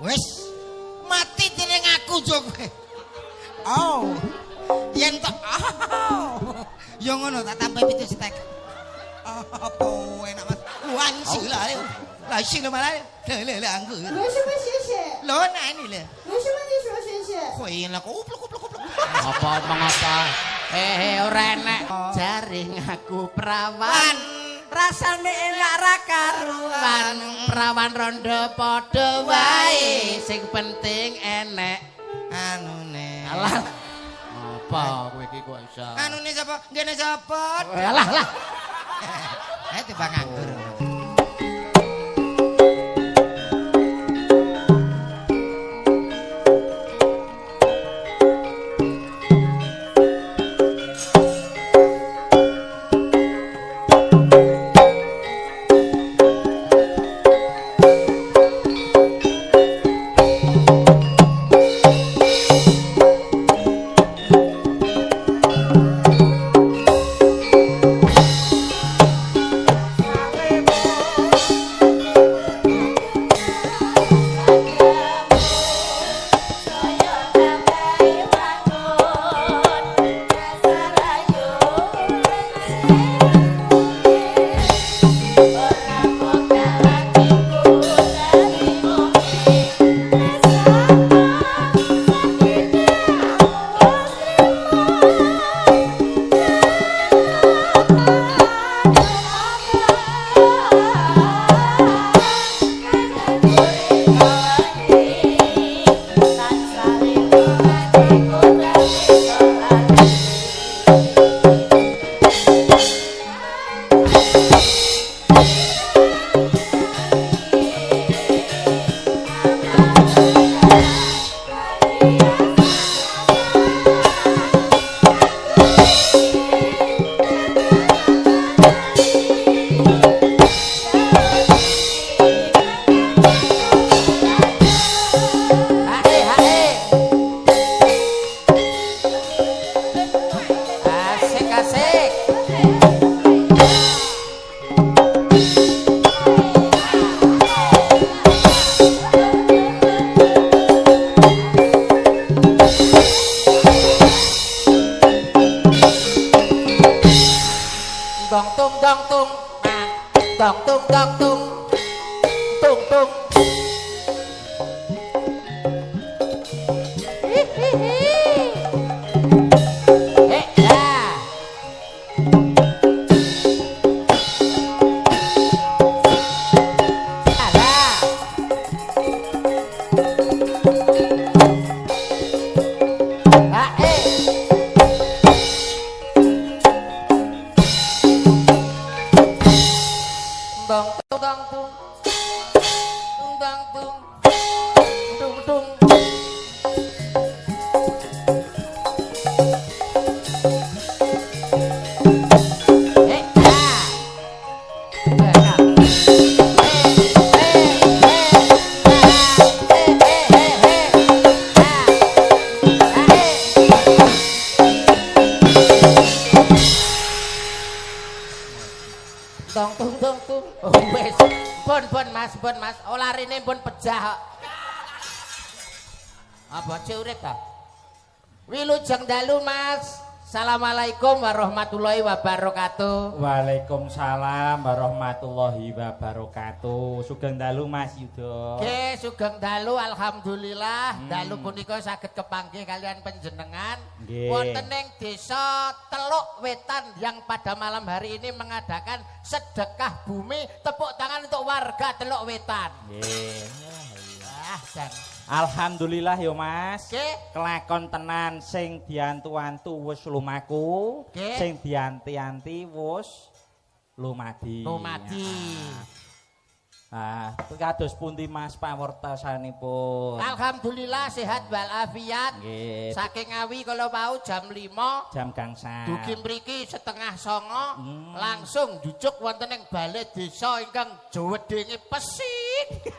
Wis mati dening aku yo kowe. Oh. Yen tok. Yo ngono tak tambahi 7 stek. Apa enak Mas. Wansi lah. Lah sing malah. Le anggur. 为什么谢谢？ Lo nah ini le. 为什么你说谢谢？ Kowe lah kupluk. Apa mengapa? Ora enak. Jaring aku perawan. Rasane enak ra karuan. Perawan rondo padha wae. Sing penting enek Anune. alah. Apa kowe iki kok iso? Anune sapa? Ngene sapa? Alah. Timbang nganggur. Pun Mas, larine pun pejah kok. Apa urip ta? Wilujeng dalu Mas. Assalamualaikum warahmatullahi wabarakatuh. Waalaikumsalam warahmatullahi wabarakatuh. Sugeng dalu Mas Yuda. Nggih, sugeng dalu alhamdulillah. Dalu punika saged kepanggih kalian panjenengan wonten ing desa Teluk Wetan yang pada malam hari ini mengadakan sedekah bumi. Tepuk tangan untuk warga Teluk Wetan. Nggih. Dan Alhamdulillah yo Mas. Nggih. Kelakon tenan sing diantu-antu wis lumaku, Nggih. sing dianti-anti wis lumadi. Kados pundi Mas pawartosanipun? Alhamdulillah sehat walafiat. Nggih. Saking Ngawi kalau mau jam 5 Jam gangsal. dugi mriki 8:30 langsung jujuk wonten ing balai desa ingkang jawedenge Pesik.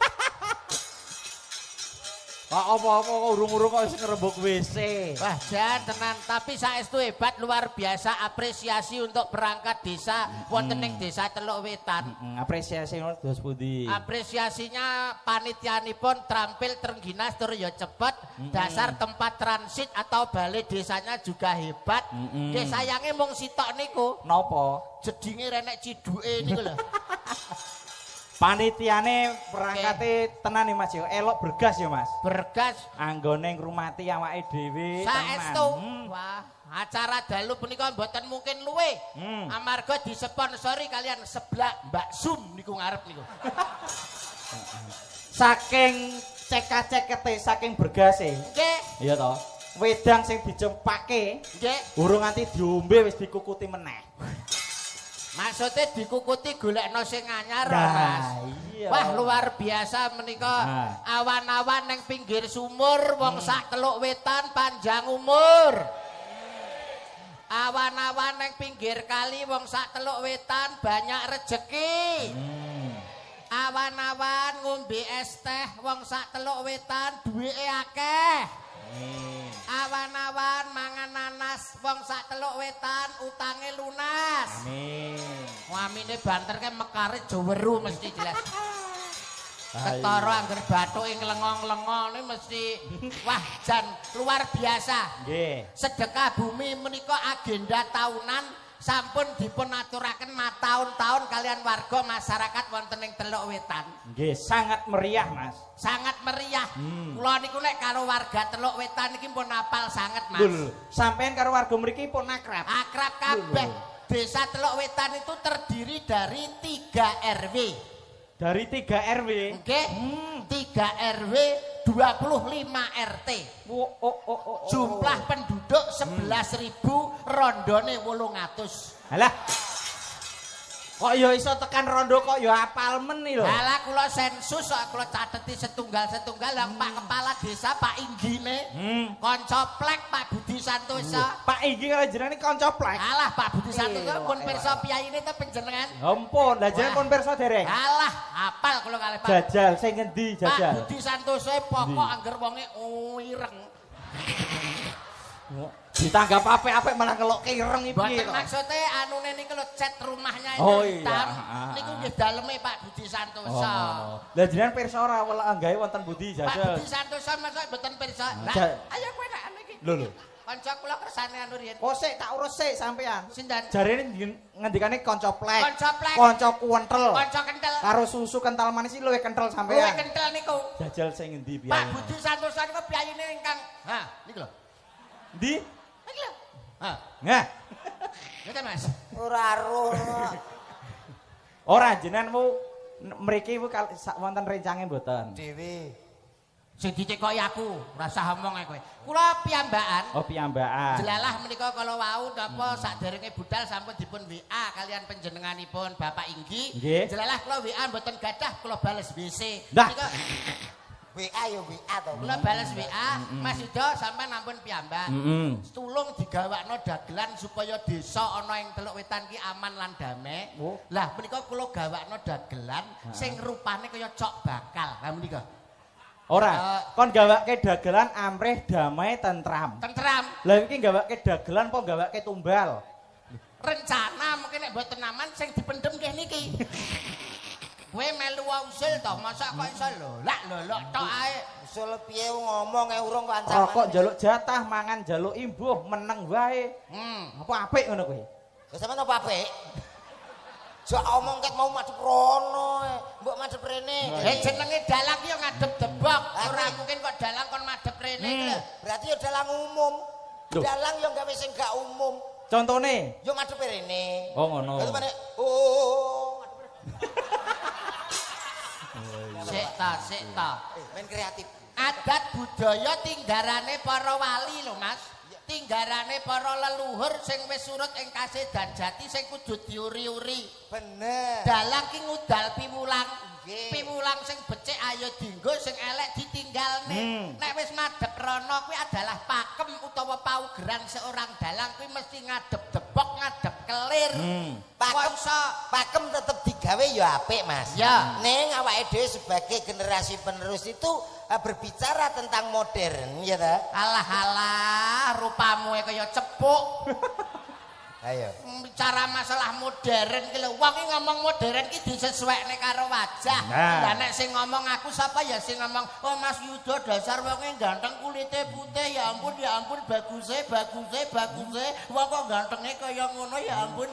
Kok apa-apa kok urung-urung kok wis ngrembug WC. Wah, jan tenan, tapi saestu hebat luar biasa apresiasi untuk perangkat desa wonten ing desa Teluk Wetan. Apresiasi ngono dos pundi? Apresiasinya panitianipun terampil terengginas tur ya cepet, dasar tempat transit atau balai desanya juga hebat. Nggih sayange mung sitok niku. Napa? Jedinge renek ciduke niku lho. Panitiane perangkate tenan nih Mas ya, elok bergas ya Mas. Bergas Anggone ngrumati awake dhewe. saestu. Wah, acara dalu punika mboten mungkin luwe. Amarga disponsori kalian seblak Mbak Sum niku ngarep niku. Saking cekate saking bergase. Nggih, Iya toh. Wedang sing dijempake nggih. urung nganti diombe wis dikukuti meneh. Maksudnya dikukuti golekno sing anyar, Nah, Mas. iya. Wah, luar biasa menika. Nah. Awan-awan ning pinggir sumur wong sak Teluk Wetan panjang umur. Awan-awan ning pinggir kali wong sak Teluk Wetan banyak rejeki. Awan-awan ngombe es teh wong sak Teluk Wetan duwike akeh. Awan-awan mangan nanas wong sak Teluk Wetan utange lunas. Amin. Wamine banter ke mekare joweru mesti jelas. Ketara angger bathuke nglengong-lengong mesti wah jan luar biasa. Nggih. Sedekah bumi menika agenda tahunan sampun dipun aturaken tahun-tahun kalian warga masyarakat wonten ing Teluk Wetan. Nggih, sangat meriah Mas. Sangat meriah. Kula niku nek karo warga Teluk Wetan iki pun apal sanget, Mas. Lho, sampean karo warga mriki pun akrab. Akrab kabeh. Desa Teluk Wetan itu terdiri dari 3 RW. Dari 3 RW. Nggih. 3 RW 25 RT. Jumlah penduduk 11.000, rondone 800. Halah. Kok ya iso tekan rondo kok ya apal men lho. Halah kula sensus kok kula cateti setunggal-setunggal lang Pak Kepala Desa Pak Inggine. Kanca plek Pak Budi Santoso. Pak Inggi kalau jenenge kanca plek. Alah Pak Budi Santoso pun pirsa piyaine te panjenengan. Ampun, lah jenengan pun pirsa dereng. Alah, apal kula kalih Pak. Jajal sing ngendi Pak jajal? Budi Santoso pokok angger wonge ireng. Ditanggap apik-apik malah ngelokke ireng iki piye Boten kok. maksude anune niku lho cat rumahnya Oh, hitam. iya. Niku nggih daleme Pak Budi Santoso. Lah jenengan pirsa ora gawe wonten budi Pak jajal. Budi Santoso masa boten pirsa. Lah, Ja- ayo kowe nek anu iki. Lho. Kanca kula kersane anu riyen. Kok sik tak urus sik sampean. Sinten? Jarene ngendikane kanca plek. Kanca plek. Kanca kuwentel. Kanca kentel. Karo susu kental manis iki luwih kental Luwih sampean. kentel niku. Jajal sing ngendi Pak biyen? Budi Santoso niku piyayine ingkang ha niku lho. Ndi? Niki lho. Ha, Nah. ngeten Mas. Ora aruh. Ora jenenganmu mriki wonten rencange mboten? Dewi. Sing dicekoki aku, ora usah omong kowe. Kula piyambakan. Oh, piyambakan. Jelalah menika kala wau napa saderenge budal sampun dipun WA kalian panjenenganipun Bapak Inggi. Nggih. Jelalah kula WA mboten gadah kula bales WC. Dah. Menika WA yo WA to. kula bales WA, Mas Ido sampean ampun piyambak. Tulung digawakno dagelan supaya desa ana ing Teluk Wetan ki aman lan damai. Oh. Lah menika kula gawakno dagelan sing rupane kaya cok bakal. Lah menika. Ora, kon gawake dagelan amrih damai tentram. Tentram. Lah iki gawake dagelan apa gawake tumbal? Rencana mungkin nek mboten aman sing dipendem nggih niki. Kowe melu usul to, masa kok iso lho. Lak lho tok ae. Usul piye ngomong urung kok ancaman. Rokok njaluk jatah, mangan njaluk imbuh, meneng wae. Apa apik ngono kuwi? Ya sampean apa apik? Jak omong ket mau madhep rono, mbok madhep rene. Jenenge dalang ki yo ngadep debok. Ah, Ora kuwi. mungkin kok dalang kon madhep rene iki lho. Berarti ya dalang umum. Loh. Dalang yo gawe sing gak umum. Contone? Yo madhep rene. Oh ngono. Lalu mana? Oh. Sik ta. Main kreatif. Adat budaya tinggarane para wali lho, Mas. Tinggarane para leluhur sing wis surut ing kasedan jati sing kudu diuri-uri. Bener. Dalang ki ngudal piwulang. Nggih. Piwulang sing becik ayo dienggo, sing elek ditinggalne. Nek wis madhep rono kuwi adalah pakem utawa paugeran seorang dalang kuwi mesti ngadep debok, ngadep kelir. Pakem Kok iso pakem tetep digawe ya apik, Mas. Ya. Ning awake dhewe sebagai generasi penerus itu berbicara tentang modern, ya ta? Alah, rupamu kaya cepuk. Ayo. Bicara masalah modern ki lho, wong iki ngomong modern ki disesuaikne karo wajah. Lah nek sing ngomong aku sapa ya sing ngomong, "Oh Mas Yudo dasar wonge ganteng kulite putih, ya ampun baguse. Wong kok gantenge kaya ngono ya ampun."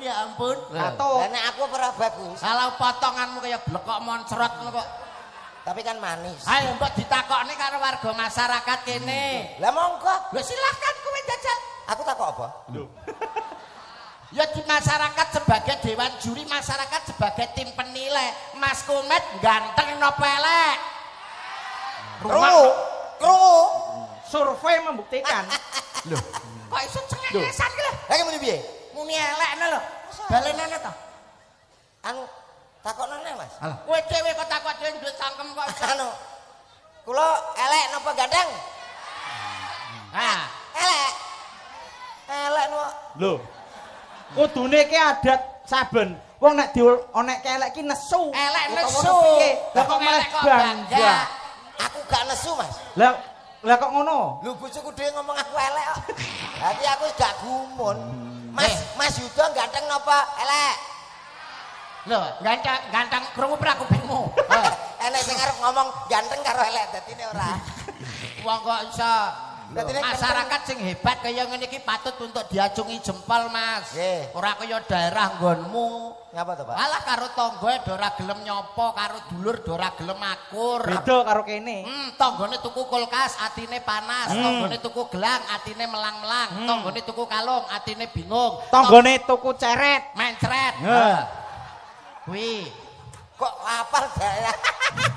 Lah nek aku ora bagus. Kalau potonganmu kaya blekok moncrot ngono kok. Tapi kan manis. Ayo mbok ditakokne karo warga masyarakat kene. Lah monggo. Lho silahkan kowe jajal. Aku takok apa? Lho. Ya di masyarakat sebagai dewan juri, masyarakat sebagai tim penilai. Mas Kumet ganteng napa elek? Krungu. Survei membuktikan. Lho, kok iso cengengesan ki lho? Lah muni piye? Muni elekne lho. Balenane to. Anu takokno nek, Mas. Kowe dhewe kok takok dhewe duwe cangkem kok iso. Anu. Kula elek napa ganteng? Ah, Elek. Elek no. Lho. Kudune ki adat saben wong nek dionekke elek ki nesu. elek Utawa nesu. piye? Lah kok malah bangga. Aku gak nesu, Mas. Lah kok ngono? Lho bojoku dhewe ngomong aku elek kok. Dadi aku wis gak gumun. Mas Yudo ganteng napa elek? Lho, ganteng krungu pra kupingmu. Enek sing arep ngomong ganteng karo elek dadine ora. Wong kok iso. Masyarakat sing hebat kaya ngene iki patut untuk diacungi jempol, Mas. Nggih. Ora kaya daerah nggonmu. Ngapa to, Pak? Alah karo tangga do ora gelem nyopo, karo dulur do ora gelem akur. Beda karo kene. Tanggane tuku kulkas, atine panas. Tanggane tuku gelang, atine melang-melang. Tanggane tuku kalung, atine bingung. Tanggane tuku ceret. Mencret. Kuwi. Kok apal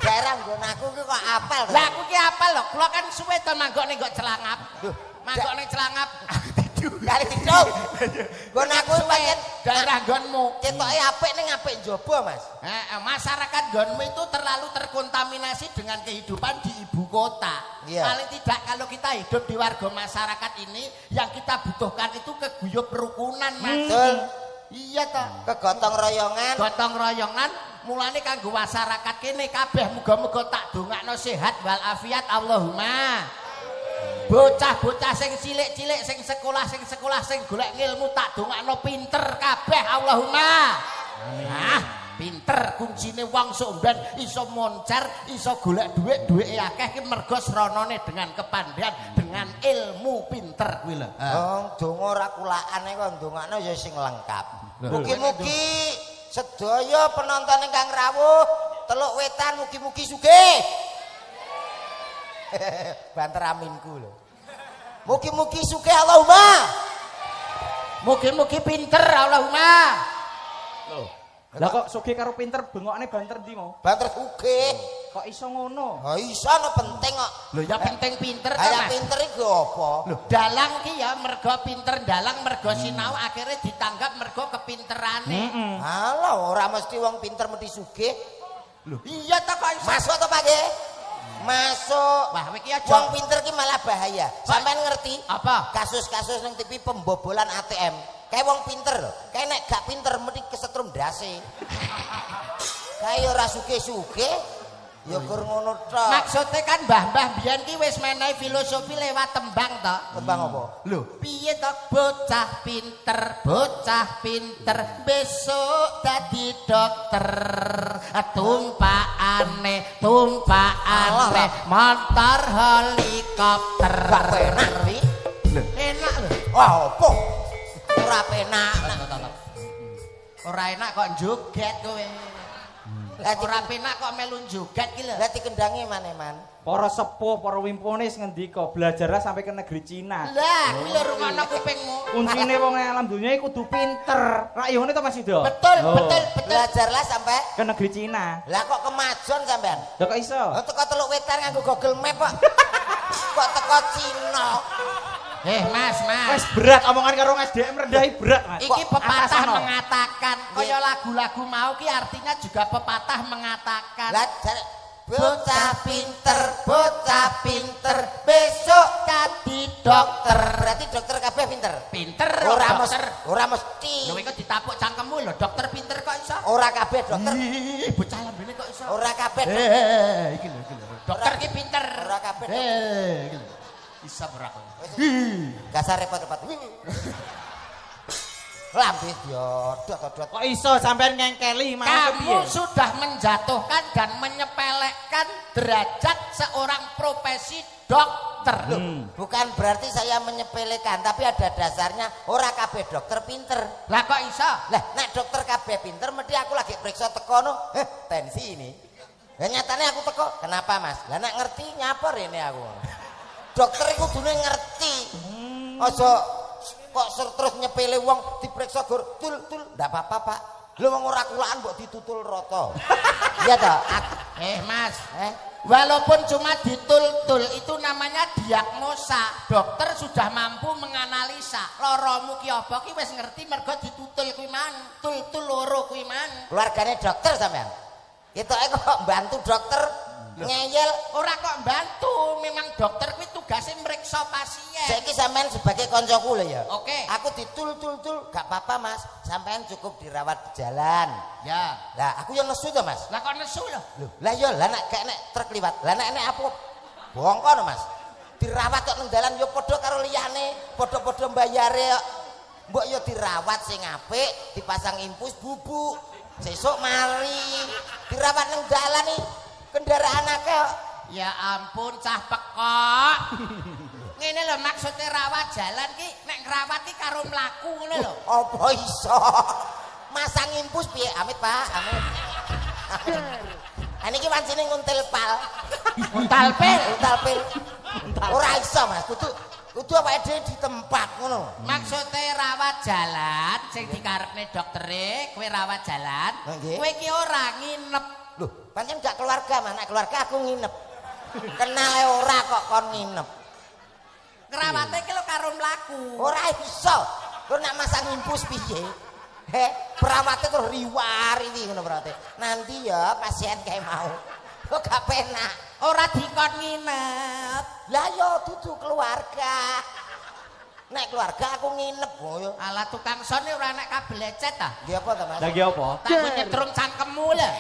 daerah nggon aku ki kok apal. Lah aku ki apal lho, kula kan suwe to manggok ning nggo Celangap. Manggok ning Celangap. Kali tidung. Nggon aku pancen daerah nggonmu. ketoke apik ning apik njaba, Mas. Masyarakat nggonmu itu terlalu terkontaminasi dengan kehidupan di ibu kota. Iya. Paling tidak kalau kita hidup di warga masyarakat ini, yang kita butuhkan itu keguyup kerukunan, Mas. Betul. Iya toh. Kegotong royongan. Gotong royongan mulane kanggo masyarakat kene kabeh muga-muga tak dongakno sehat wal afiat Allahumma. Bocah-bocah sing cilik-cilik sing sekolah sing golek ngilmu tak dongakno pinter kabeh Allahumma. Nah, pinter kuncine wong somben iso moncer, iso golek dhuwit akeh ki mergo sranane dengan kepandaian, dengan ilmu pinter kuwi lho. Donga ora kulakane kok ndongakno ya sing lengkap. Mugi-mugi sedaya penonton ingkang rawuh Teluk Wetan mugi-mugi sugih. Banter aminku lho. Mugi-mugi sugih Allahumma. Mugi-mugi pinter Allahumma. Loh. Lah kok sugih karo pinter bengokane banter ndi mau? Banter sugih. Kok iso ngono? Ha iso ana penting kok. Lho ya penting pinter to, Aya Mas. pinter iki apa? Lho, dalang ki ya mergo pinter, dalang mergo sinau akhirnya ditanggap mergo kepinterane. Alah ora mesti wong pinter mesti sugih. Lho, iya ta kok iso. Masuk to Pak nggih? Masuk. Wah, iki aja. Wong pinter ki malah bahaya. Sampeyan ngerti? Apa? Kasus-kasus ning TV pembobolan ATM. Kayak wong pinter lho. Kayak nek gak pinter mesti kesetrum ndase. Kayak ora sugih-sugih ya gur ngono tok. Maksudnya kan mbah-mbah biyen ki wis menehi filosofi lewat tembang to. Tembang apa? Lho, piye to bocah pinter besok dadi dokter. Tumpakane motor helikopter. Gak penak wi. Lho, enak lho. Wah, opo? Ora penak. Ora enak kok joget kowe. Ora penak kok melu joget ki lho. Lah dikendangi maneman. Para sepuh, para wimpune sing ngendika belajarlah sampai ke negeri Cina. Lah, kuwi lho rungono kupingmu. Kuncine wong alam dunya iki kudu pinter. Rak yo ngene to Mas Yudo? Betul. Belajarlah sampai Ke negeri Cina. lah kok kemajon sampean? Lah kok iso? Lah teko Teluk Wetan nganggo Google Map kok. Kok teko Cina. Mas. Wes berat omongan karo SDM rendahi berat, Mas. Iki pepatah Atasan, no? mengatakan, kaya lagu-lagu mau ki artinya juga pepatah mengatakan. Lah bocah pinter besok Dadi dokter. berarti dokter kabeh pinter. Pinter Ora dokter. mesti. Lho iku ditapuk cangkemmu lho, dokter pinter kok iso? Ora kabeh dokter. Ih, bocah lambene kok iso. Ora kabeh. Iki lho, iki lho. Dokter ki pinter. Ora kabeh. Iki lho. Bisa ora kok. Gak usah repot-repot. Lambe diodot-odot. Kok iso sampean ngengkeli mau Kamu sudah menjatuhkan dan menyepelekan derajat seorang profesi dokter. Bukan berarti saya menyepelekan, tapi ada dasarnya ora kabeh dokter pinter. Lah kok iso? Lah nek dokter kabeh pinter mesti aku lagi periksa teko no, tensi ini. Lah nyatane aku teko, kenapa Mas? Lah nek ngerti nyapor ini aku. Dokter iku kudune ngerti. Aja kok terus nyepele wong diperiksa gur tul ndak apa-apa Pak. Lho wong ora kulaan mbok ditutul rata. Iya toh? Mas, walaupun cuma ditul-tul itu namanya diagnosa. Dokter sudah mampu menganalisa. Loromu ki apa ki wis ngerti mergo ditutul kuwi mang. Tul-tul loro kuwi mang. Keluargane dokter sampean. Ketoke kok bantu dokter ngeyel ora kok bantu, memang dokter kuwi tugasnya meriksa pasien. saiki sampean sebagai koncoku lho ya. Oke. Aku ditul-tul gak apa-apa Mas, sampean cukup dirawat di jalan. Ya. Lah aku yang nesu to Mas. Lah kok nesu lho? Loh, lah ya lah nek gak nek truk liwat. Lah nek apa bongko Mas. Dirawat kok nang dalan ya padha karo liyane, padha-padha mbayare kok. Mbok ya dirawat sing apik, dipasang infus bubuk. Sesuk mari dirawat nang dalan iki kendaraan akeh kok. Ya ampun cah pekok. Ngene lho maksudnya rawat jalan ki nek ngrawat ki karo mlaku ngono lho. Apa iso? Masang infus piye? Amit Pak, amit. Ini ki wancine nguntil pal. Untal pil. Untal pil. Ora iso Mas, kudu awake dhewe di tempat ngono. Maksudnya rawat jalan sing dikarepne doktere, kowe rawat jalan. Nggih. Kowe ki ora nginep. Loh, pancen gak keluarga, Nek keluarga aku nginep. Kenale ora kok kon nginep. Ngrawate ki lho karo mlaku. Ora iso. Kok nek masang infus piye? Perawate terus riwari ngono berarti. Nanti ya pasien kayak mau. Kok gak penak. Ora dikon nginep. Lah yo dudu keluarga. Nek keluarga aku nginep yo. Alah tukang son ora nek kabel lecet ta? Nggih apa to Mas? Lagi apa? Tak nyetrum cangkemmu lho.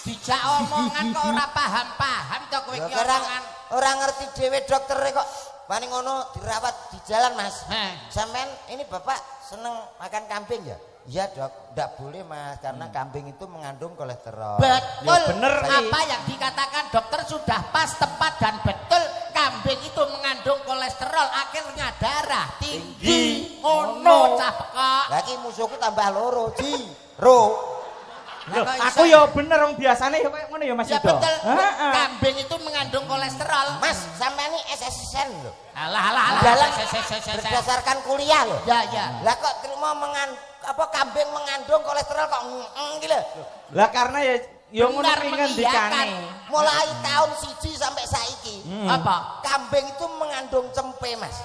Dijak omongan kok ora paham-paham to kowe ki omongan. Ora ngerti dhewe doktere kok. Paling ngono dirawat di jalan Mas. Sampean ini Bapak seneng makan kambing ya? Iya Dok, enggak boleh Mas karena kambing itu mengandung kolesterol. Betul. Ya bener. Apa yang dikatakan dokter sudah pas, tepat dan betul. Kambing itu mengandung kolesterol, akhirnya darah tinggi. Ono cah pekok. Lagi musuhku tambah loro, Ro. Loh, aku ya bener wong biasane ya koyo ngono ya Mas Ya Yudo. betul. Kambing itu mengandung kolesterol. Mas, sampean ini SSN lho. Alah. Dalam Se. berdasarkan kuliah lho. Ya. Lah kok terima kambing mengandung kolesterol kok iki lho. Lah karena ya ngono Benar pengen mengiyakan. dikane. Mulai tahun 1 sampai saiki. Apa? Kambing itu mengandung cempe, Mas.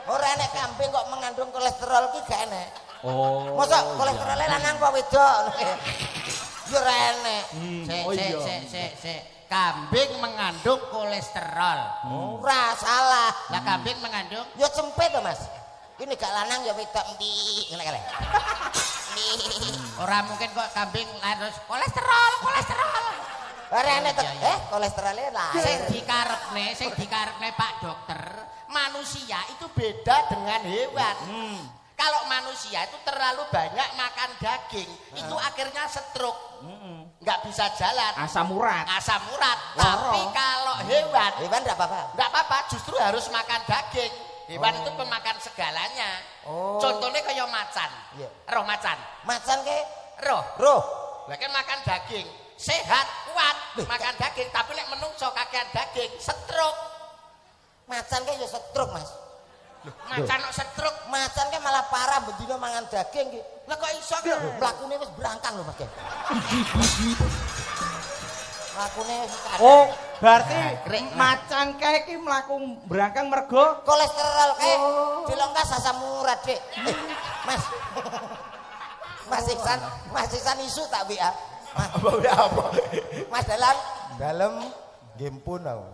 Ora enek kambing kok mengandung kolesterol ki gak enek. Oh. Masa kolesterolnya lanang kok wedok. Ya ora enek. Sik. Kambing mengandung kolesterol. Ora salah. Lah kambing mengandung Ya cempe to, Mas. Ini gak lanang ya wedok ndi ngene kale. ora mungkin kok kambing harus kolesterol. Ora enek to. Iya. Kolesterolnya lain. Sing dikarepne Pak Dokter, manusia itu beda dengan hewan. Kalau manusia itu terlalu banyak makan daging, itu akhirnya stroke. Nggak bisa jalan. Asam urat. Tapi kalau hewan Enggak apa-apa. nggak apa-apa, justru harus makan daging. Hewan itu pemakan segalanya. Contohnya kayak macan. Iya. Roh macan. Macan ke? Roh. Roh. Lah kan makan daging, sehat, kuat, makan daging, tapi nek menungso kakean daging, stroke. Macan ke ya stroke, Mas. Macan kok stroke. Macan ke malah parah bendina mangan daging ki. Lah kok iso ki? Mlakune wis berangkang lho, Mas. Mlakune wis Oh, berarti macan kae iki mlaku brangkang mergo kolesterol kayak dilongkas asam urat dek. Mas Mas Iksan isu tak WA. Apa? Mas dalam game pun aku.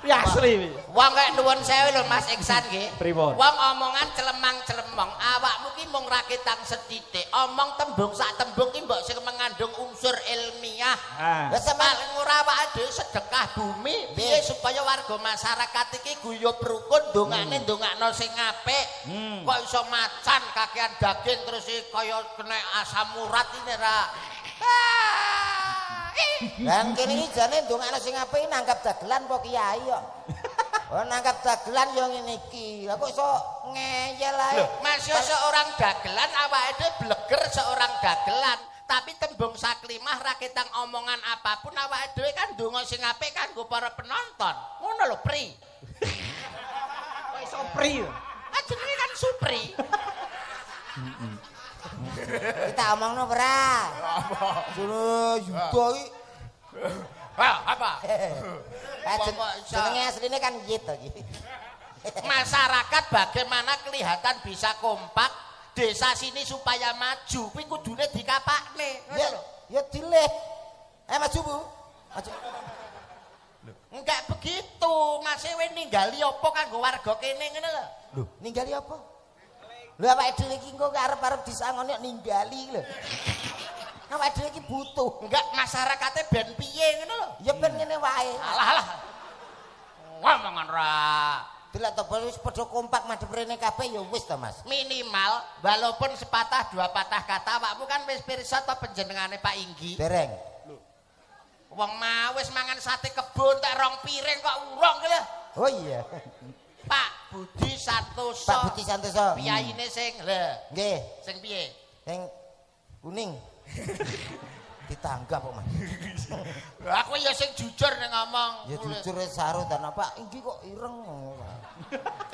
Ya asli. Wong kaya nuwun sewu lho Mas Iksan nggih. Pripun? Wong omongan celemang-celemong, awakmu ki mung rakitang sethithik. Omong tembung sak tembung ki mbok sing mengandung unsur ilmiah. Ah. Wis paling ora awake dhewe sedekah bumi piye supaya warga masyarakat iki guyub rukun dongane ndongakno sing apik. Kok iso macan kakean daging terus kaya kena asam urat ini ra. Lan kene iki jane ndongakno sing apik nanggap dagelan apa kiai kok. Oh nanggap dagelan yo ngene iki. Lah kok iso ngeyel ae. Masih seorang dagelan awake dhewe bleger seorang dagelan. Tapi tembung saklimah rakitang omongan apapun awake dhewe kan ndonga sing apik kanggo para penonton. Ngono lho, Pri. Kok iso pri? Ah jenenge kan Supri. Kita omongno ora. Suruh yuda iki. Apa? Jenenge asline kan gitu iki. Masyarakat bagaimana kelihatan bisa kompak, desa sini supaya maju, kuwi kudune dikapakne. Ngono lho. Ya dileh. Maju Bu. Maju. Enggak begitu, Mas kowe ninggali apa kanggo warga kene ngono lho. Lho, ninggali apa? Lho awake dhewe iki engko arep-arep disangoni ninggali lho. Awake dhewe iki butuh. Enggak masyarakatnya ben piye ngono lho. Ya ben ngene wae. Alah. Ngomongan ra. Delok to wis padha kompak madhep rene kabeh ya wis to Mas. Minimal walaupun sepatah dua patah kata awakmu kan wis pirsa to panjenengane Pak Inggi. Dereng. Wong mau wis mangan sate kebon tak rong piring kok urung ki lho. Oh iya. Pak Budi Santoso. Pak Budi Santoso. Piyaine sing lho. Nggih. Sing piye? Sing kuning. Ditanggap kok Mas. Aku ya sing jujur ning ngomong. Ya jujur sarut dan apa iki kok ireng.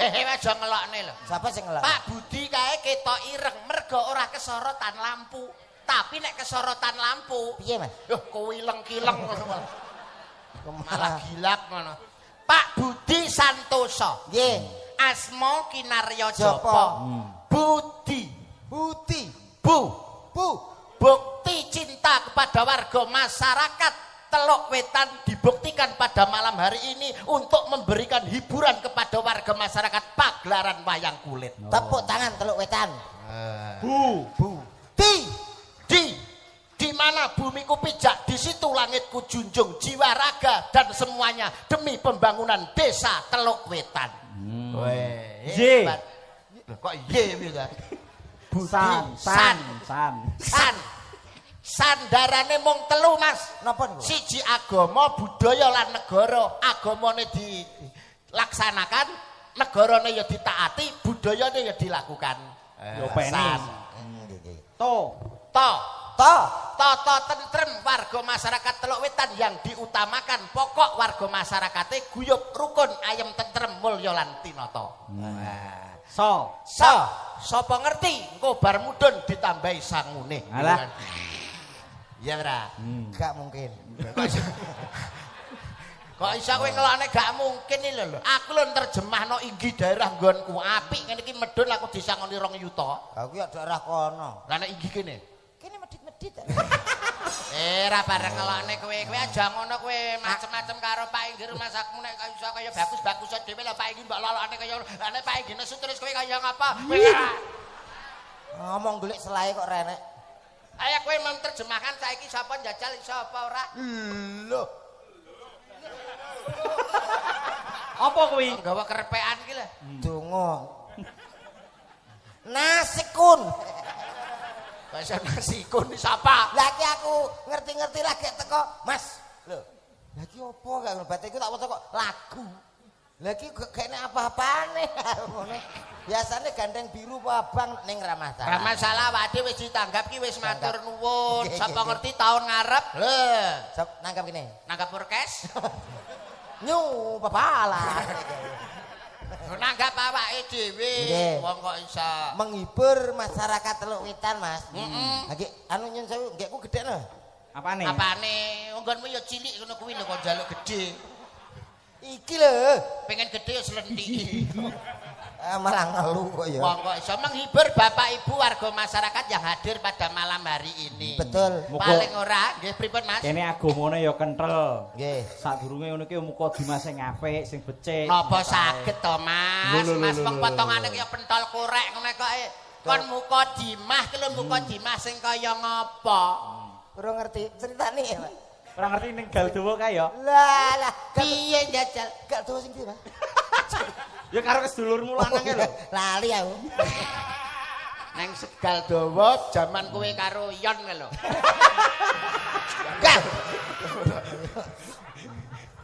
Aja ngelokne lho. Siapa sing ngelak? Pak Budi kae ketok ireng mergo ora kesorotan lampu. Tapi nek kesorotan lampu, Piye Mas? Duh, kuwileng-kileng malah gilap ngono. Pak Budi Santoso. Nggih. Asma Kinarya Japa. Japa. Budi. Budi. Bu. Bukti cinta kepada warga masyarakat Teluk Wetan dibuktikan pada malam hari ini untuk memberikan hiburan kepada warga masyarakat pagelaran wayang kulit. Tepuk tangan Teluk Wetan. Di mana bumiku pijak, di situ langitku junjung, jiwa raga dan semuanya demi pembangunan desa Teluk Wetan. Ye. Kok ye gitu? San. Sandarane mung telu Mas. Napa niku? Siji agama, budaya lan negara. Agamane dilaksanakan, negarane ya ditaati, budayane ya dilakukan. Yo penis. Tata tentrem warga masyarakat Teluk Wetan yang diutamakan pokok warga masyarakate guyub rukun ayem tentrem mulya lan tinata. Sapa ngerti engko bar mudhun ditambahi sangune. Alah. Ya ora. Gak mungkin. Kok iso kowe ngelokne gak mungkin iki lho. Aku lho nerjemahno Inggi daerah nggonku apik ngene iki medhun aku disangoni 2 yuta. Aku ya daerah kono. Lah nek Inggi kene. Kene medit-medit. Ra bareng ngelokne kowe aja ngono kowe macem-macem karo Pak Inggi rumah sakmu nek iso kaya bagus-bagus dhewe lah Pak Inggi mbok lolokne kaya nek Pak Inggi nesu terus kowe kaya ngapa? Ngomong gelik selae kok renek. Ayo kowe menerjemahkan saiki sapa njajal iso apa ora? Lho. Apa kuwi? Nggawa kerepekan iki lho. Donga. Nasikun. Bahasa nasikun sapa? Lagi aku ngerti-ngerti lagi teko, Mas. Lho. Lagi opo gak ngono iku tak waca kok lagu. Lagi kayaknya apa-apane ngono. Biasanya gandeng biru apa abang ning ra masalah. Ra masalah wade wis ditanggap ki wis matur nuwun. Sapa ngerti tahun ngarep. Lho, Nangkap kene. nanggap orkes. Nyu papala. Nanggap awake dhewe. Wong kok iso Menghibur masyarakat Teluk Wetan, Mas. Heeh. Lagi anu nyun sewu, nggihku gedhe lho. Apane? Apane? Nggonmu ya cilik ngono kuwi lho kok njaluk gedhe. Iki lho. Pengen gedhe ya slendhiki. Malah ngeluh kok ya. Wong kok iso menghibur Bapak Ibu warga masyarakat yang hadir pada malam hari ini. Betul. Paling ora nggih pripun Mas? Kene agamane ya kenthel. Nggih. Sadurunge ngono ki muka Dimas sing apik, sing becik. Napa saged to Mas? Mas wong potongane kaya pentol korek ngene kok. Kon muka Dimah ki lho muka Dimah sing kaya ngapa? Kurang ngerti ceritane ya, Pak. Ora ngerti ning gal dawa kae ya. Lah, Piye njajal? gak tahu sing ndi, Pak. Ya karo sedulurmu lanang lho. Lali aku. Neng Segal Dawa jaman kowe karo Yon lho. Gak.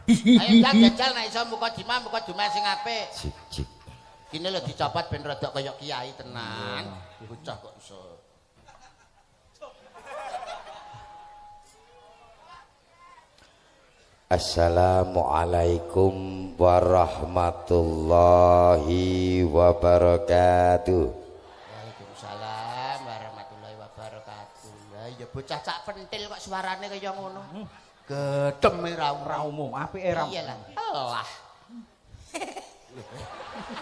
Ayo ndak jajal nek iso muka Dimah sing apik. Cik. Kene lho dicopot ben rada kaya kiai tenan. Bocah kok iso. Assalamualaikum warahmatullahi wabarakatuh. Waalaikumsalam warahmatullahi wabarakatuh. Lah ya bocah cak pentil kok suarane kaya ngono. Gedhem ra Umum, apike ra. Iyalah. Alah.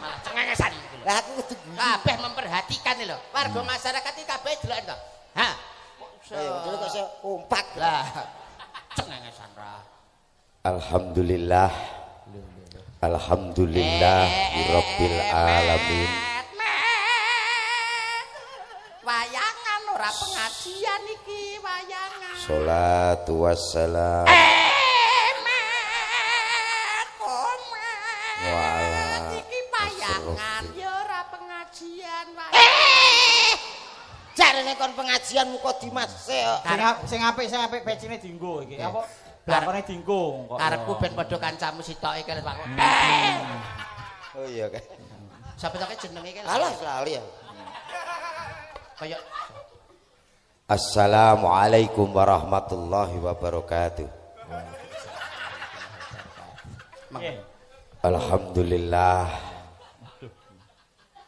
Malah cengengesan iki lho. Lah aku kudu Kabeh memperhatikan lho. Warga masyarakat iki kabeh delok to. Ha. ayo dulu kok iso kompak. Lah cengengesan ra. Alhamdulillah. Alhamdulillah rabbil alamin. Wayangan ora pengajian iki, wayangan. Sholatu wassalam Iki wayangan ya ora pengajian, wayangan. Jarene kon pengajian muka Dimas Sing apik becine dienggo iki. Apa? Blakone dienggo kok. Karepku ben padha kancamu sitoke kene Pak. Oh iya kan. Sapa-sapa jenenge iki? Alah lali ya. Kaya Assalamualaikum warahmatullahi wabarakatuh. Nggih. Alhamdulillah.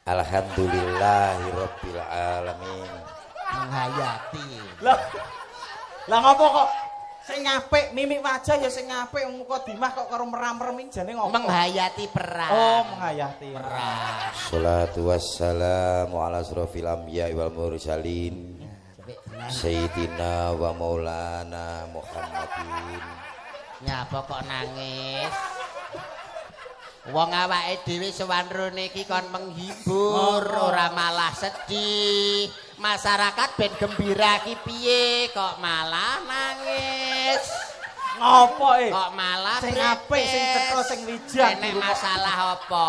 Alhamdulillahi rabbil alamin. menghayati. Lah ngopo kok sing apik mimik wajah ya sing apik muka Dimah kok karo meram-mereming jane ngopo? Menghayati perang. Oh, menghayati. Perang. Salatu wassalamu ala asrofil anbiya wal mursalin Sayyidina wa maulana Muhammadin. Nyapa kok nangis? Wong awake dhewe sowan rene iki kon menghibur, ora malah sedih. Masyarakat ben gembira ki piye kok malah nangis? Ngopo Kok malah sing apik sing teko sing wijak nek masalah apa?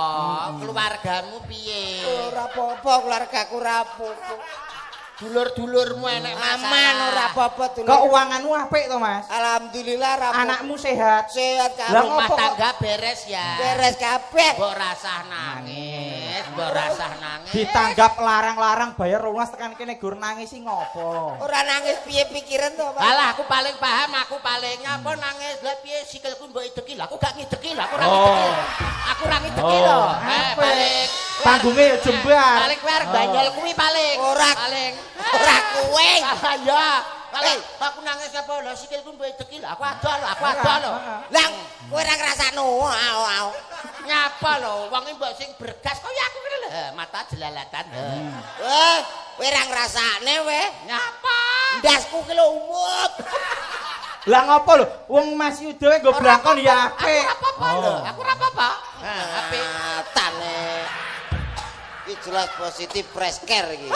Keluargamu piye? Ora apa-apa keluargaku ora apa-apa. Dulur-dulurmu enek masalah. Aman ora apa-apa dulur. Kok uanganmu apik to, Mas? Alhamdulillah ora apa-apa. Anakmu sehat. Sehat Lah, kabeh. Rumah ngopo kok- tangga beres ya. Beres kabeh. Mbok rasah nangis, mbok rasah nangis. Ditanggap larang-larang bayar lunas tekan kene gur nangis sing ngopo? Ora nangis piye pikiran to, Pak? Alah aku paling paham, aku paling nyapa nangis. Lah piye sikilku mbok ideki lho, aku gak ngideki lho, aku ora ngideki. Aku ora ngideki lho. apik. Paling Panggunge ya jembar. Paling kuwi arep banyol kuwi paling. Paling. Ora kuwe. Ah ya. Paling aku nangis apa lho sikilku mbok ideki lho, aku ado lho, aku ado lho. Lah kowe ora ngrasakno. Au. Nyapa lho, wong mbok sing bergas kaya aku kene lho, mata jelalatan. Kowe ora ngrasakne we. Nyapa? Ndasku ki lho umut. Lah ngopo lho? Wong Mas Yuda nggo blangkon ya apik. Aku ora apa-apa lho, aku ora apa-apa. Nah, apik. Tane. Iki jelas positif fresh care iki.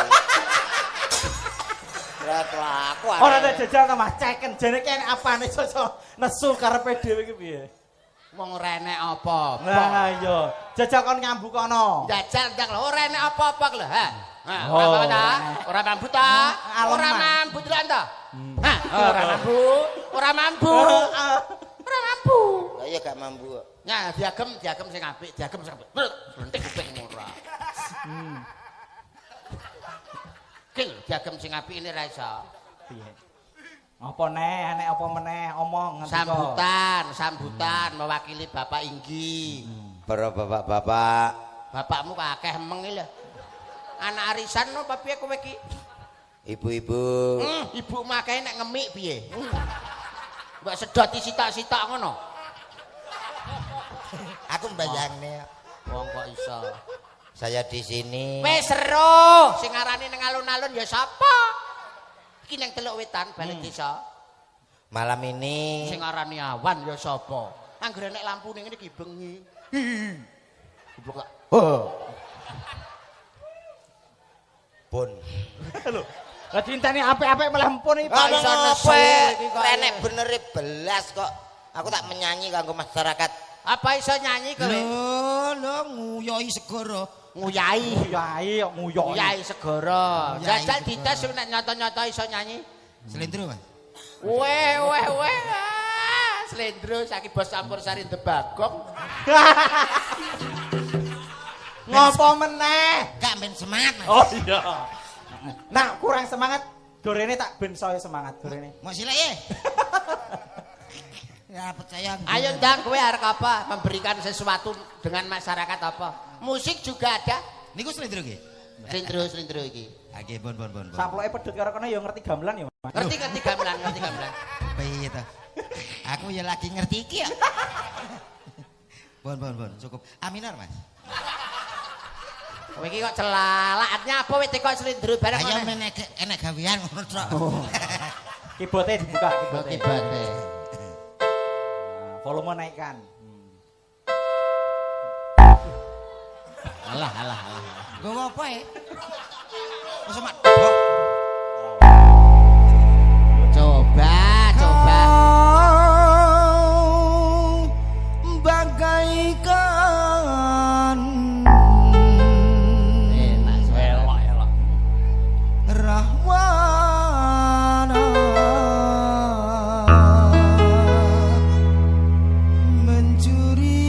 Ora kelaku. Ora ada jajal to Mas, ceken jane kene apane sosok nesu karepe dhewe iki piye? Wong ora enek apa-apa. Lah iya, jajal kon nyambuk kono. Jajal ndang lho ora enek apa-apa lho, ha. Nah, Oh. ora apa ta? Ora mampu ta? Aleman. Ora mampu delok ta? Hah, ora mampu. Ora mampu. Ora mampu. Lah iya gak mampu kok. Nah, diagem sing apik, diagem sing apik. Lentik kuping ora. Kil diagem sing apik ini ra iso. Piye? Apa neh, enek apa meneh omong ngerti kok. Sambutan mewakili Bapak Inggi. Para bapak-bapak, Bapakmu kok akeh emeng iki lho. Anak arisan no apa piye kowe iki? ibu-ibu, Ibumu akeh nek ngemik piye? Mbok sedoti sitak-sitak ngono. aku mbayangne. Wong kok iso. Saya di sini. Wis seru, sing arane nang alun-alun ya sapa? Iki nang Teluk Wetan balik desa. Malam ini Sing arane awan ya sapa? Anggere nek lampune ngene iki bengi. Goblok. Pun. Lho. Lah dinteni apik-apik malah empun iki Pak. iso nesu iki kok. Renek bener belas kok. Aku tak menyanyi kanggo masyarakat. Apa iso nyanyi kowe? Lho nguyoi segara. Nguyai. Yai kok nguyok. Nguyai segara. Nguyai Jajal segara. dites nek nyata-nyata iso nyanyi. Slendro, Mas. Weh. Slendro saiki bos campur sari debagong. Ngopo meneh? Gak men semangat, Mas. Oh iya. Nah, kurang semangat. Dorene tak ben saya semangat dorene. Mau silek ya? Ya percaya. Ayo ndang kowe arek apa? Memberikan sesuatu dengan masyarakat apa? Musik juga ada. Niku slendro nggih. Slendro iki. Oke, bon. Saploke pedhot karo kene ya ngerti gamelan ya, Mas. Ngerti gamelan. Piye to? Aku ya lagi ngerti iki ya. Bon, cukup. Aminar, Mas. Kowe iki kok celalaknya apa wis teko slendro bareng Ayo meneh. men enek gawean ngono tok. Kibote dibuka, kibote. Kibate. Volume naikkan. Alah. Gowo apa ya? Wes mak. Coba. Bagaikan Enak Elok. rahwana mencuri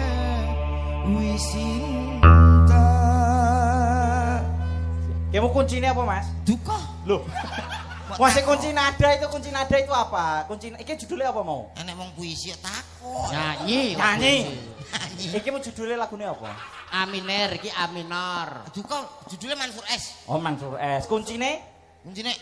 Dewi Sinta. Kamu kuncinya apa, Mas? Duka. Loh. Masih kunci nada itu apa? Kunci iki judulnya apa mau? Enek wong puisi takut. Nyanyi. Nyanyi. Nyanyi. Iki mau judulnya lagunya apa? Aminer iki aminor. Duka judulnya Mansur S. Oh, Mansur S. Kuncine? Kuncine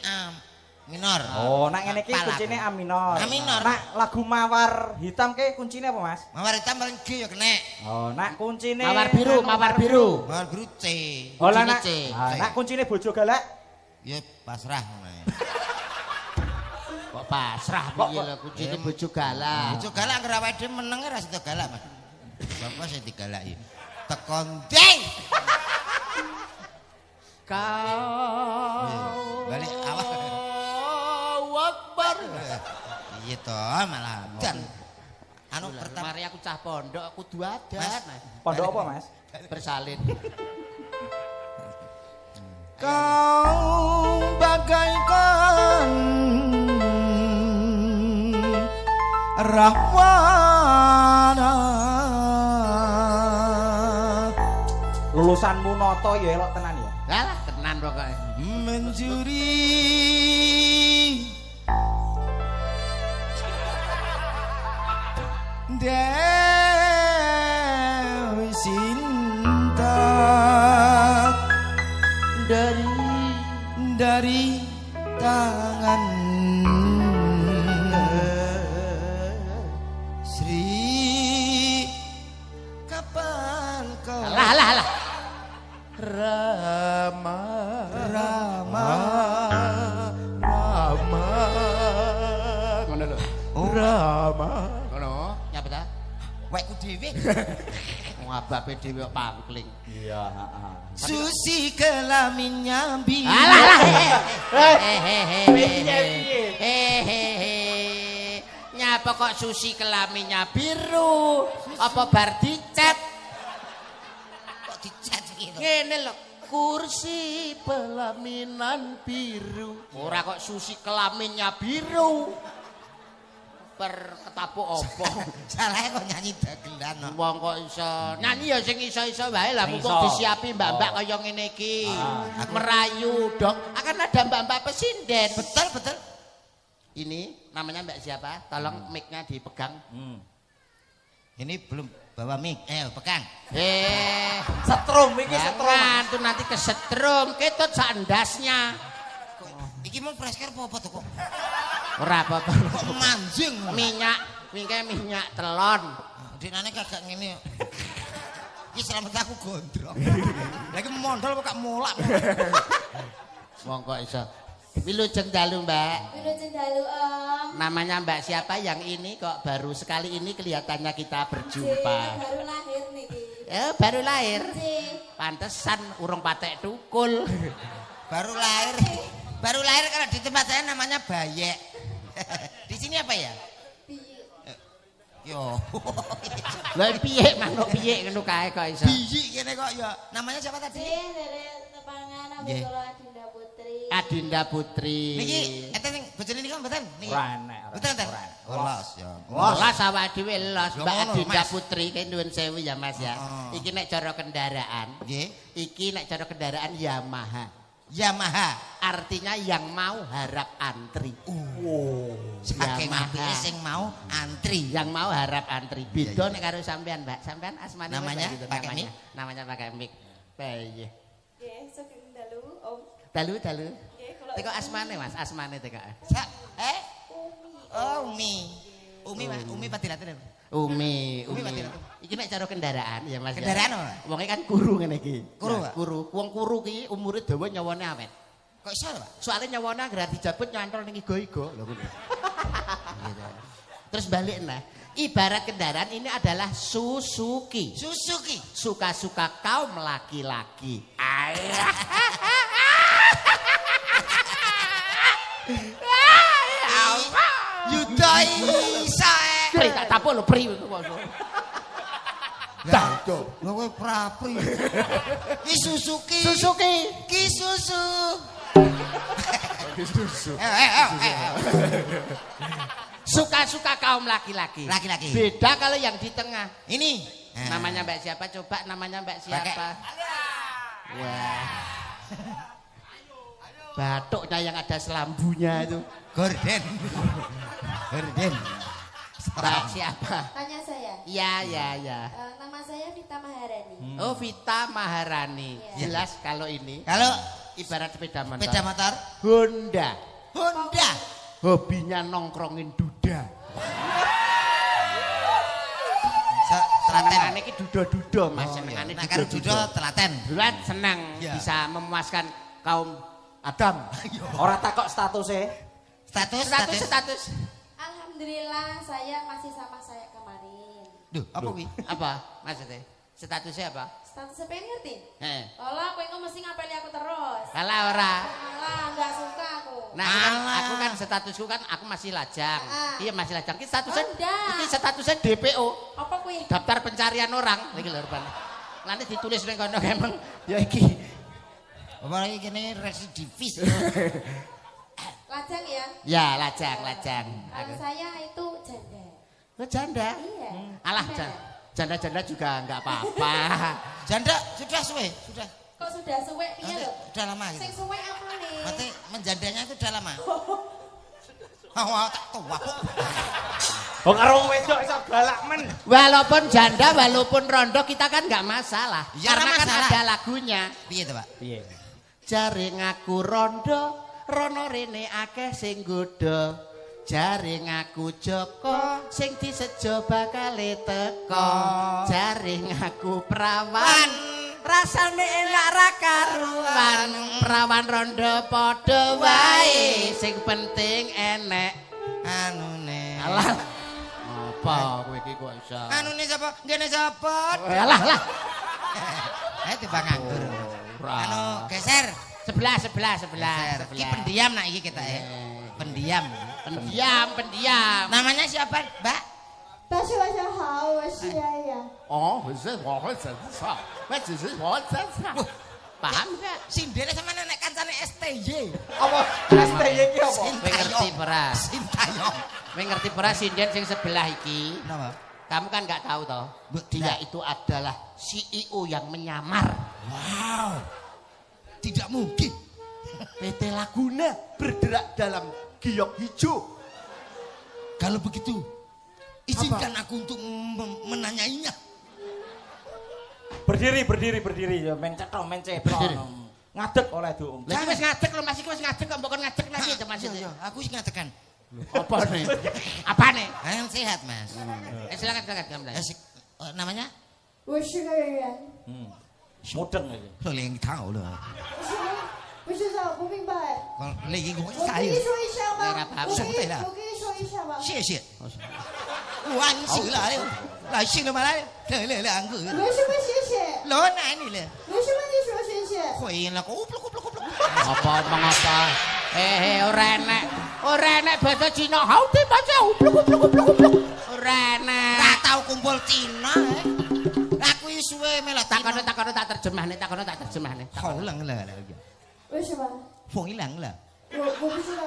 minor. Oh, nak ngene iki Pala. kuncine A minor. A minor. Nak lagu Mawar Hitam ke kuncine apa, Mas? Mawar hitam paling G ya kena. Oh, nak kuncine Mawar biru. Mawar biru C. Oh, lah Kuncine nak. C. Nak kuncine Bojo Galak. Ya pasrah ngono ya. Kok pasrah piye lho kucine bojo galak. Bojo galak anggere awake dhewe menenge ra sida galak, Mas. Sapa sing digalaki? Teko ndeng. Kau Balik awak. Akbar. Iya to, malah dan anu pertama Mari aku cah pondok aku kudu adan. Mas. Pondok apa, Mas? Bersalin. kau bagaikan rahwana. Lulusanmu noto ya elok tenan ya. Lah tenan pokoke. Mencuri Dewi Sinta dari tangan Sri. Kapan kau Lah. Rama Ngono lho. Rama Ngono, nyapa ta? wekku dhewe Ngabape dhewe kok pangkling. Iya, heeh. Susi kelaminnya biru. Alah. Nyapa kok Susi kelaminnya biru? Apa bar dicet? Kok dicat gitu. Ngene lho, kursi pelaminan biru. Ora kok Susi kelaminnya biru. Per ketapuk opo? Salah kok nyanyi dagelan no. Wong kok iso nyanyi ya sing iso-iso wae lah mumpung Iso. disiapi mbak-mbak kaya ngene iki. Merayu dong. Akan ada mbak-mbak pesinden. Betul. Ini namanya Mbak siapa? Tolong mic-nya dipegang. Ini belum bawa mic. Pegang. Setrum iki setrum. Jangan tuh nanti kesetrum, ketut sandasnya. Iki mau fresh care apa tuh kok? Ora apa-apa. Kok manjing. Minyak, mingke minyak telon. Dinane kagak ngene. Iki slamet aku gondrong. Lagi mondol kok gak mulak. Monggo iso. Wilujeng dalu, Mbak. Wilujeng dalu, Om. Namanya Mbak siapa yang ini kok baru sekali ini kelihatannya kita berjumpa. Baru lahir niki. Baru lahir. Nggih. Pantesan urung patek tukul. Baru lahir. Baru lahir kalau di tempat saya namanya Bayek. Di sini apa ya? Yo. Lah piye manuk piye ngono kae kok iso. Biji kene kok ya. Namanya siapa tadi? Dari tepangan Abi Nggih. kula Adinda Putri. Adinda Putri. Niki enten sing bojone niku mboten? Niki. Ora enek. Mboten enten. Los ya. Los awak dhewe los Ya Mbak ngono, Adinda Mas. Putri kan nuwun sewu ya Mas ya. Heeh. Iki nek cara kendaraan. Nggih. Iki nek cara kendaraan Yamaha. Yamaha. Artinya yang mau harap antri. Saking Yamaha. apike sing mau antri. Yang mau harap antri. Iya, Beda iya. nek karo sampean, Mbak. Sampean asmane Namanya apa gitu? pakai namanya? mic? Namanya pakai mic. Piye? Nggih, sugeng dalu, Om. Dalu. Nggih, kula Teko asmane Mas, asmane teko. Umi. Umi Mas, Umi Padilaten. Umi. Umi Pati Ratu. Iki nek cara kendaraan ya Mas. ya. Kendaraan apa? Wonge kan kuru ngene iki. Kuru, Ya, Pak? kuru. Wong kuru ki umure dawa nyawane awet. Kok iso, Pak? Soalnya nyawane anggere dijabut nyantol ning igo-igo. Lho ngono. Terus balik nah. Ibarat kendaraan ini adalah Suzuki. Suzuki. Suka-suka kaum laki-laki. Ayah. Yuda isa. Pri tak tapuk lho pri. Dado. Lho kowe prapri. Ki Suzuki. Suzuki. Ki susu. Susu. Eh. Suka-suka kaum laki-laki. Laki-laki. Beda kalau yang di tengah. Ini. Namanya Mbak siapa? Coba namanya Mbak siapa? Wah. Batuknya yang ada selambunya itu. Gorden. Mbak siapa? Tanya saya. Ya. Nama saya Vita Maharani. Oh, Vita Maharani. Iya. Jelas kalau ini Kalau ibarat sepeda motor. sepeda motor Honda. Honda. Hobinya nongkrongin duda. Telaten. Senengane iki duda-duda Mas, senengane Nah, karo judo telaten. Dulan seneng Iya. bisa memuaskan kaum Adam. Ora takok statusnya. Status. Alhamdulillah saya masih sama saya kemarin. Duh, apa kuwi? Apa maksudnya? Statusnya apa? Statusnya pengen ngerti? Alah Kowe mesti ngapeli aku terus. ora. Alah, enggak suka aku. Nah, aku kan statusku kan aku masih lajang. Iya masih lajang. Iki statusnya Enggak. iki statusnya DPO, Apa kuwi? daftar pencarian orang. Iki lho rupane. Nanti ditulis ning kono emang ya iki. Apa lagi kene residivis. Lajang ya? Ya, lajang. Kalau saya itu janda. Oh, janda. Iya. Alah, Janda. janda-janda juga enggak apa-apa. Janda sudah suwe, sudah. Kok sudah suwe piye lho? Sudah lama gitu. Sing suwe apa nih? Berarti menjandanya itu udah lama. Wah, tak tua kok. Oh karo wedok iso galak men. Walaupun janda, walaupun rondo kita kan nggak masalah. Ya, Karena ora kan masalah. ada lagunya. Piye to, Pak? Piye? Jaring aku rondo, rono rene akeh sing godha. Jaring aku Joko, sing disejo bakal teko. Jaring aku perawan, rasane enak ra karuan. Perawan rondo padha wae, sing penting enek. Anune. Alah. Apa kowe iki kok iso? Anune sapa? Ngene sapa? Alah lah. Tiba nganggur. Ora. Anu geser. Sebelah. Geser. Iki pendiam nak iki kita ya. Pendiam. Pendiam. Namanya siapa, Mbak? 大家晚上好，我是丫丫。 Oh,我只是我真傻。Paham enggak? Sindene sama nenek kancane STY. Apa STY iki apa? Kowe ngerti ora? Sintayong. Kowe ngerti ora sinden sing sebelah iki? Napa? Kamu kan enggak tahu toh? Dia itu adalah CEO yang menyamar. Wow. Tidak mungkin. PT Laguna bergerak dalam giok hijau. Kalau begitu, izinkan aku untuk menanyainya. Berdiri ya men cetho men cetho. Berdiri. Ngadeg oleh Du. Lah iki wis ngadeg lho Mas, iki wis ngadeg kok mbok ngadeg lagi to Mas. Iya, aku wis ngadekan. Apa nih? Apa nih? Yang sehat, Mas. Silakan kamu Eh, namanya? 我是个人， Mudeng iki. Lo yang tahu lo. 不知道不明白。 Kalau lagi gue 我跟你 saya. 说一下吗？ Nggak apa-apa. 我跟你说一下吧。谢谢。我安死了，来信了吗？来，来两个。为什么谢谢？老奶你了，为什么你说谢谢？回应了，goblok。 Apa omong apa? Ora enek basa Cina. Hauti baca upluk. Ora enek. Tak tahu kumpul Cina. Aku suwe melak Takono tak terjemahne, Kau hilang lah. 为什么？ Kau hilang lah. 我不知道，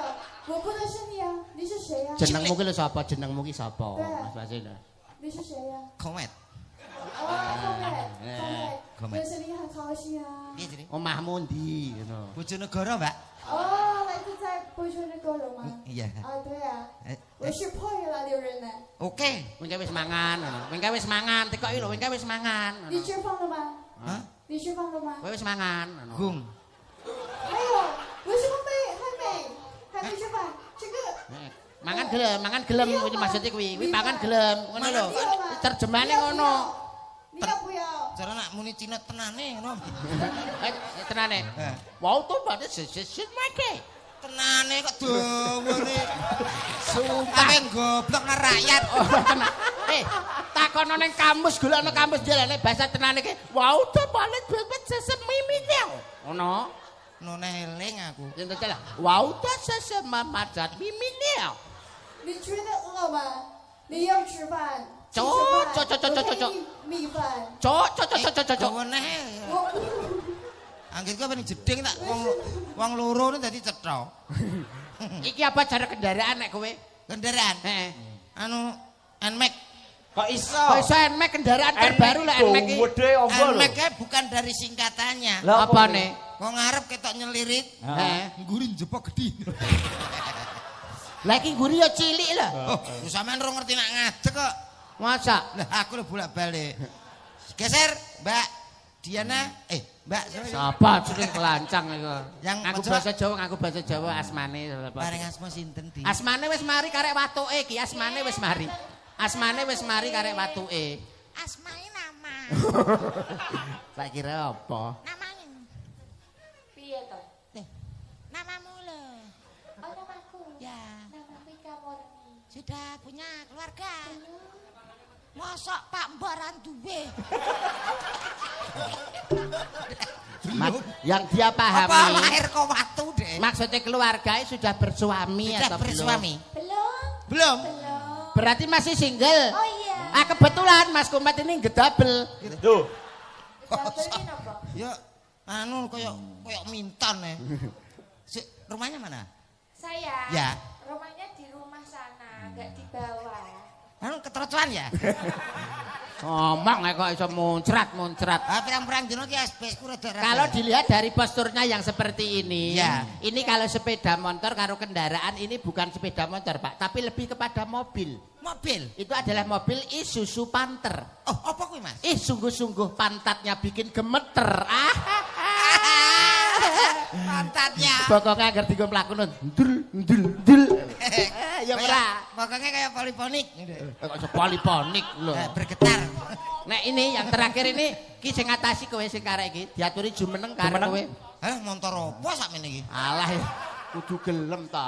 我不认识你啊，你是谁呀？ Jenengmu ki lho sapa? Jenengmu ki sapa? Dah. Mas Basil. 你是谁呀？ Komet. 哦，后面，认识你很高兴啊。 Iya jadi. Omahmu ndi ngono. Bojonegoro, Mbak. 哦，来自在波士那个人吗？ Iya. 啊，对啊， Eh, 我是破越南流人呢。 Oke. Wingke wis mangan ngono. Wingke wis mangan, tekoki lho wingke wis mangan. 你吃饭了吗？ Hah? 你吃饭了吗？ Kowe wis mangan ngono. Gung. 还有，为什么还没吃饭？这个 Mangan gelem kuwi maksudnya kuwi. Kuwi mangan gelem ngono lho. Terjemahane ngono. 你要不要？ Cara nak muni Cina tenane ngono. Tenane. Eh. Wau tuh pada sesit make. Tenane kok dawane. Sumpah. Ape goblok nang rakyat. Oh, tenan. Takono ning kamus, golekno kamus jalane bahasa tenane ki. Wau tuh balik bebet seset mimine. Ngono. None eling aku. Yang tadi lah. Wau tuh seset mamadat mimine. 你觉得饿吗？你要吃饭。走米饭。 Cok. Dawane. Anggit kok ben jeding tak wong loro ne dadi cetha. Iki apa cara kendaraan nek kowe? Kendaraan. Heeh. Anu Nmax. Kok iso? Kok iso NMAX kendaraan terbaru lah NMAX iki. Gede ombo lho. Nmax bukan dari singkatannya. Lah, Apa nih? Kok ngarep ketok nyelirit. Heeh. Nggurin jepok gede. Lah iki guri ya cilik lah. Oh, sampean ora ngerti nak ngadeg kok. Masa? Lah aku lho bolak-balik. Geser, Mbak Diana. Mbak Sapa jeneng kelancang iku? Yang Aku ojo- bahasa Jawa asmane. bareng asma sinten di? Asmane wis mari karek watuke iki, asmane wis mari. Asmane wis mari karek watuke. Asmai nama. Tak kira apa? Namanya. Piye to? Namamu lo. Oh, namaku. Ya. Nama Mika Murni. Sudah punya keluarga. Mosok Pak Mbaran duwe. Yang dia Apa pahami. lahir kok watu deh? Maksudnya keluarga sudah bersuami Sudah atau bersuami? Belum. Belum. Belum. Berarti masih single. Oh iya. Kebetulan Mas Kumat ini gedabel. Tuh. Double-in apa? Ya anu koyok minton ya. Rumahnya mana? Saya. Ya. Rumahnya di rumah sana, enggak di bawah. Anu keterocoan ya? Ngomong kok iso muncrat. Pirang-pirang dino ki asbesku rada. Kalau dilihat dari posturnya yang seperti ini, Ya. ini kalau sepeda motor karo kendaraan ini bukan sepeda motor, Pak, tapi lebih kepada mobil. mobil. Itu adalah mobil Isuzu Panther. Oh, apa kuwi, Mas? Sungguh-sungguh pantatnya bikin gemeter. Pantatnya. Pokoknya agar tiga pelakon ndul. Ya ora. Pokoknya kayak poliponik. Kok poliponik lho. Bergetar. Nah ini yang terakhir ini ki sing ngatasi kowe sing karek iki diaturi jumeneng karo kowe. Motor apa sakmene iki? Alah kudu gelem ta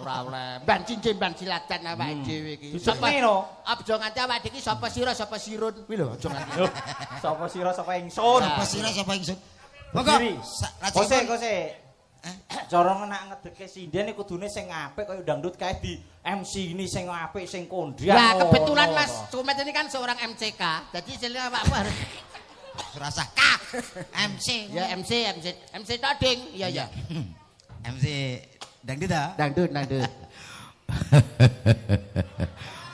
ora oleh. Ban cincin ban silatan awake dhewe iki. Sapa no? Aja nganti awake iki sapa sira sapa sirun kuwi lho aja nganti. Sapa sira sapa ingsun? Apa sira sapa ingsun? Monggo. Kose. Cara nak ngedeke sinden iku kudune sing apik kaya dangdut kae di MC ini sing apik sing kondang. Lah kebetulan Mas Kumet ini kan seorang MCK. Jadi istilahnya awakmu harus Rasa K. MC. ya MC toding. Iya. MC dangdut ah. Dangdut.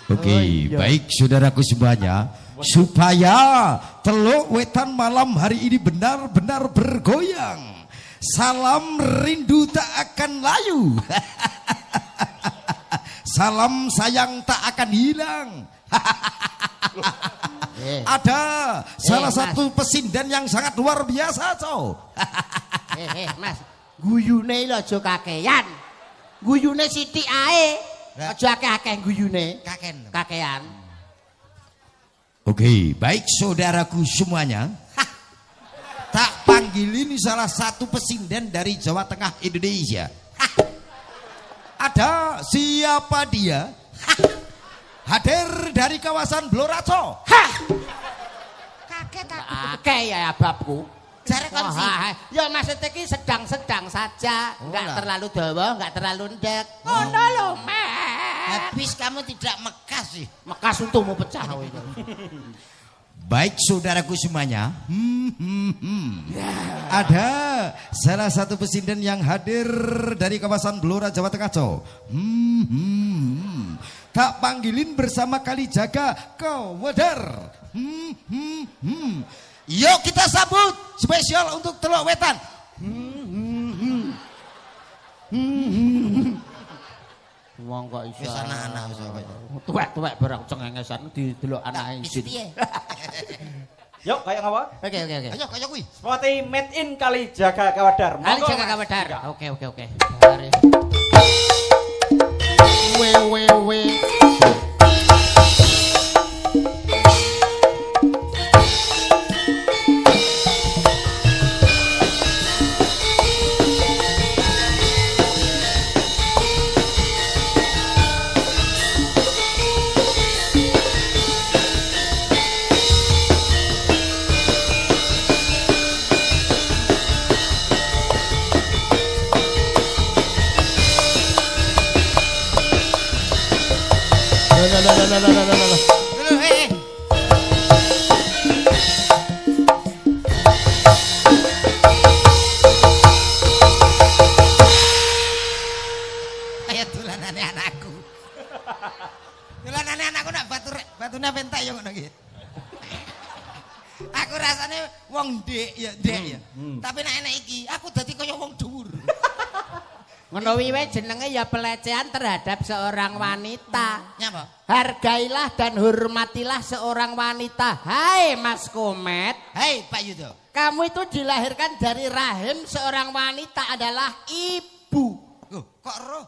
Oke, baik saudaraku semuanya, supaya Teluk Wetan malam hari ini benar-benar bergoyang. Salam rindu tak akan layu. Salam sayang tak akan hilang. Ada salah Mas. satu pesinden yang sangat luar biasa, cow. Mas, guyune lho aja kakean. Guyune sithik ae. Aja akeh-akeh guyune. Kaken. Kakean. Oke, baik saudaraku semuanya. Tak panggilin salah satu pesinden dari Jawa Tengah Indonesia. Ada siapa dia? Hadir dari kawasan Bloraco. Kaget aku. Akeh ya babku. Jare kon sih. Ya maksudnya ki sedang-sedang saja, enggak lah. terlalu dawa, enggak terlalu ndek. Oh. Ngono lho, Mek. Habis kamu tidak mekas sih. Mekas untukmu pecah kowe itu. Baik saudaraku semuanya. Ada salah satu pesinden yang hadir dari kawasan Blora Jawa Tengah, Cok. Tak panggilin bersama Kalijaga Kewedar. Yuk kita sambut spesial untuk Teluk Wetan. Wong kok iso. Wis anak-anak wis apa. Tuwek-tuwek barang cengengesan didelok anake Wis isin. piye? Yuk, kayak ngapa? Oke. Ayo kaya kuwi. Seperti made in Kalijaga Kewedar. Kali Monggo, jaga Mas. Kewedar. Iya. Oke. Mari. We. Lho, Kayak dolanane anakku. Dolanane anakku nak batune pentak ya ngono iki. Aku rasane wong ndek ya, Tapi nek enek iki, aku dadi kaya wong dhuwur. Ngono wiwe jenenge ya pelecehan terhadap seorang wanita. Nyapa? Hargailah dan hormatilah seorang wanita. Hai Mas Komet, Hei Pak Yudo. kamu itu dilahirkan dari rahim seorang wanita adalah ibu. Loh, kok roh?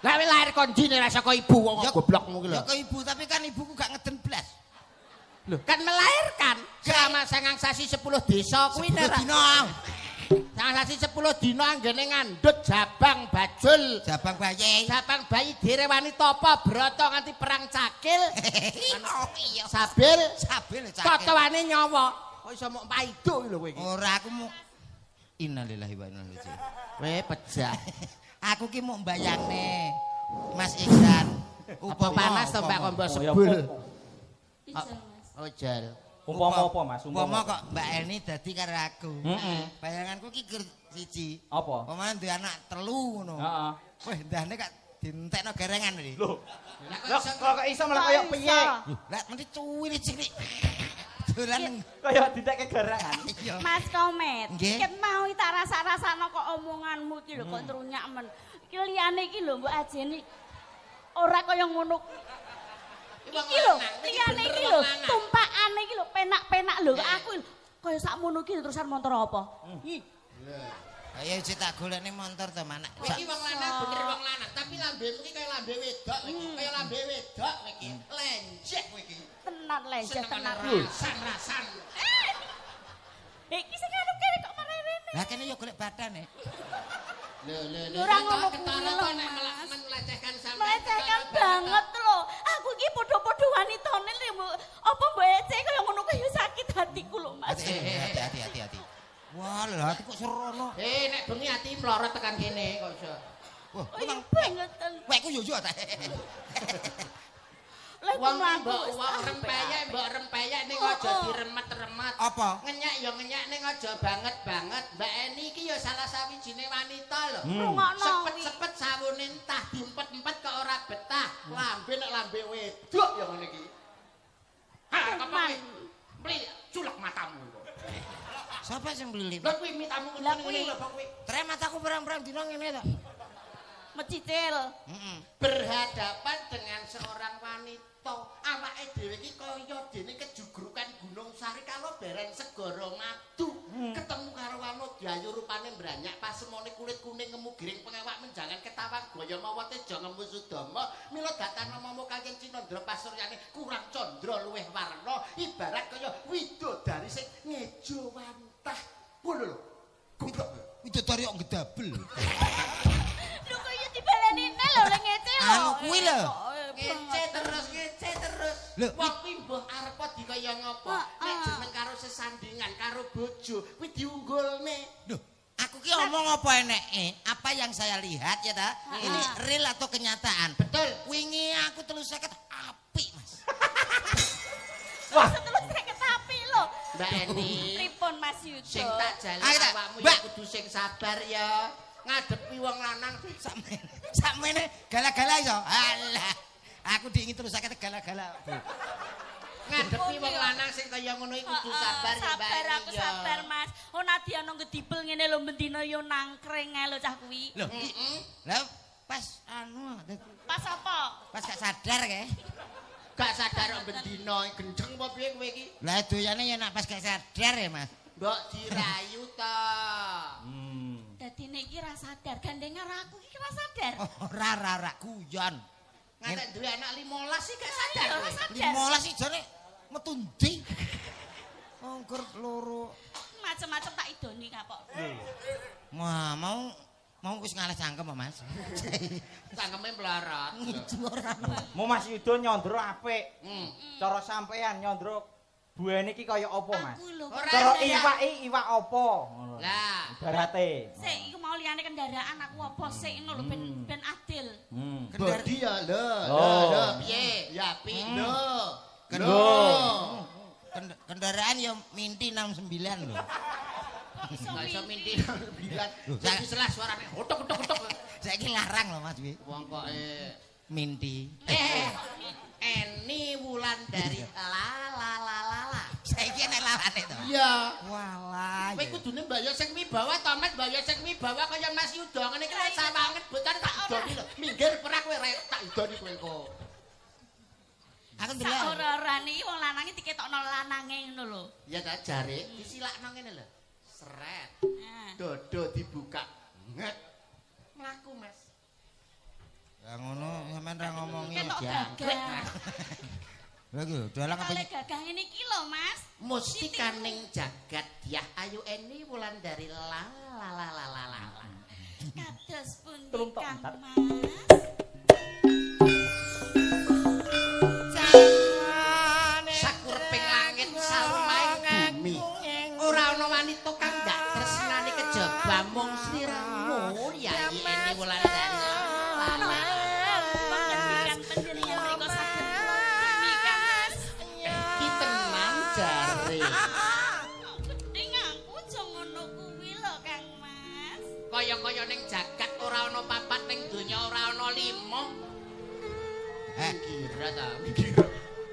Lah lahir kon dine rasa kok ibu wong goblokmu ki lho. Ya kok ibu, tapi kan ibuku gak ngeden blas. Lho, kan melahirkan selama sangang sasi 10 desa kuwi 10 ora. dino. Sangang sasi 10 dina anggene ngandhut jabang bajul. Jabang bayi. Jabang bayi direwani topo broto nganti perang cakil. Oh iya. Sabil Sabil cakil. totoane nyawa. Kok iso mok paido lho kowe iki. Ora aku mau Innalillahi wa inna ilaihi raji'un. Kowe pejah. Aku ki mau mbayangne Mas Iksan. Apa panas to Mbak Kombo Oh, ya, sebul. apa? Ijal, Mas. Ojal. Umpama apa, Mas? Umpama kok Mbak Eni dadi karo aku. Heeh. Bayanganku ki siji. Apa? Umpama duwe anak telu ngono. Heeh. Wih, ndahne kak dientekno gerengan iki. Loh. Lah kok iso malah koyo piye? Lah mesti cuwili cilik. Dolan Koyo ditekke garangan. iya. Mas Komet, Nggih. ket mau tak rasa-rasano kok omonganmu iki lho kok trunyak men. Iki liyane iki lho Mbok Ajeni ora kaya ngono. Iki lho, liyane iki lho, tumpakane iki lho penak-penak lho aku kaya sakmono iki terusan motor apa? Ayo cek tak golekne montor to, Manak. Iki wong lanang bener wong lanang, tapi lambemu iki kaya lambe wedok iki. Kaya lambe wedok iki. Lenjek kowe iki. Tenan lenjeh tenan. Rasan-rasan. Iki sing anu kene kok mareh rene. Lah kene yo golek batane. Lho. Ora ngono ketara kuwi kok lho, nek Mas. melecehkan sampean. Melecehkan banget lho. Aku iki padha-padha wanitane lho, Mbok. Apa Mbok Ece kaya ngono kaya sakit hatiku lho, Mas. Hati. Wah, lho hati kok serono. Nek bengi ati mlorot tekan kene kok iso. Wah, Oh, iya emang banget. wekku yo yo ta. Lah Wong mlaku mbok wis wong sampe. rempeyek ning Oh, aja oh. diremet-remet. Apa? Ngenyak ya ngenyak ning aja banget-banget. Mbak Eni iki ya salah sawijine wanita lho. Rungokno kuwi. Sepet-sepet sawune entah diempet-empet kok ora betah. Lambe nek lambe wedok ya ngene iki. Ha, Tenan. Mli culek matamu kok. Sapa sing mlilip? Lha kuwi mitamu Lah ngene kuwi. lho kok kuwi. Tre mataku perang-perang dino ngene to. Mecicil. Heeh. Berhadapan dengan seorang wanita awake dhewe iki kaya dene kejugrukan Gunung Sari kalau beren segara madu ketemu karo Wanodyayu rupane mbranyak pasemone kulit kuning ngemu giring pengawak menjangan ketawang gaya mawa teja ngemu Sudama mila datana mamo Kanjeng Cinandra pasuryane kurang condra luweh warna ibarat kaya widodari sing ngejo wantah ngono lho Widodari kok gedabel. Lho kok ya dibaleni lho lek ngece lho. Anu kuwi lho. ngece terus Lho, wong kuwi mbah arep dikaya ngapa nek jeneng karo sesandingan karo bojo kuwi diunggulne Loh, aku ki omong apa eneke? Apa yang saya lihat ya ta? Ini real atau kenyataan? betul Wingi aku 350 apik, Mas. Wah, terus tapi lho. Mbak Eni Pripun Mas Yudo? sing tak jaluk Ayo, tak. awakmu ya Mbak. kudu sing sabar ya ngadepi wong lanang Sakmene gala-gala iso. Alah. Aku diingin terus sakit gala-gala. ngadepi wong lanang sing kaya ngono iku kudu sabar ya Mbak Sabar Eni aku ya. sabar Mas. Oh Nadia nang gedibel ngene lho bendina yo nangkring ae lho cah kuwi. Loh, lah pas anu Pas apa? pas gak sadar kae. Gak sadar kok bendina gendeng apa piye kowe iki Lah doyane ya nak pas gak sadar ya, Mas. mbok dirayu ta Dadi nek iki ra sadar, gandeng karo aku iki ra sadar. Oh, ora guyon. ngantek duwe anak 15 sih gak sadar Iya, kowe. ra sadar. 15 sih jane metu ndi? Ongkur loro. Macem-macem tak idoni kapok. Wah, mau wis ngalah cangkem kok, Mas. Cangkeme melarat. Mau Mas Yudo nyondro apik. Hmm. Cara sampean nyondro buene iki kaya apa, Mas? Aku lho. Ora Cara ada ya. iwak apa? Ngono. Lah, Ibarate. Sik iku mau liyane kendaraan aku apa sik ngono lho ben adil. bodi ya lho, Oh. lho, piye? Ya apik lho. Kendaraan ya Minti 69 lho. Gak iso minti bilang. Jadi selah suarane utuk. Saiki larang lho, Mas kuwi. Wong kok Minti. Eni Wulandari la. Saiki enek larane to. Iya. Walah. Kowe kudune mbayar sing wibawa to, Mas, mbayar sing wibawa kaya Mas Yudo ngene iki wis sawanget boten tak idoni lho. Minggir pernah kowe rek tak idoni kowe kok. Aku Sak ndelok. ora-ora niki wong lanange diketokno lanange ngono lho. Ya ta jare disilakno ngene lho. Sret. Nah. Dodo dibuka. Nget. Mlaku, Mas. Ya ngono sampean ra ngomongi Ketok jangkrik. gagah. Lha iki dalang apa Kale gagah ngene iki lho, Mas. Mustikaning jagat Dyah Ayu Eni Wulandari la. Kados pundi Truntok Kang entar. Mas? Sakurping langit sarumaing bumi. Ora ana wanita kang ndak tresnani kejaba mung sliramu Yayi Eni Wulandari. Panjenengan mriku saged bumi Kang Mas. Ki tenan jare. Gedhe aku aja ngono kuwi lho Kang Mas. Kaya-kaya ning jagat ora ana papat ning donya ora ana 5. Kira ta, mikir.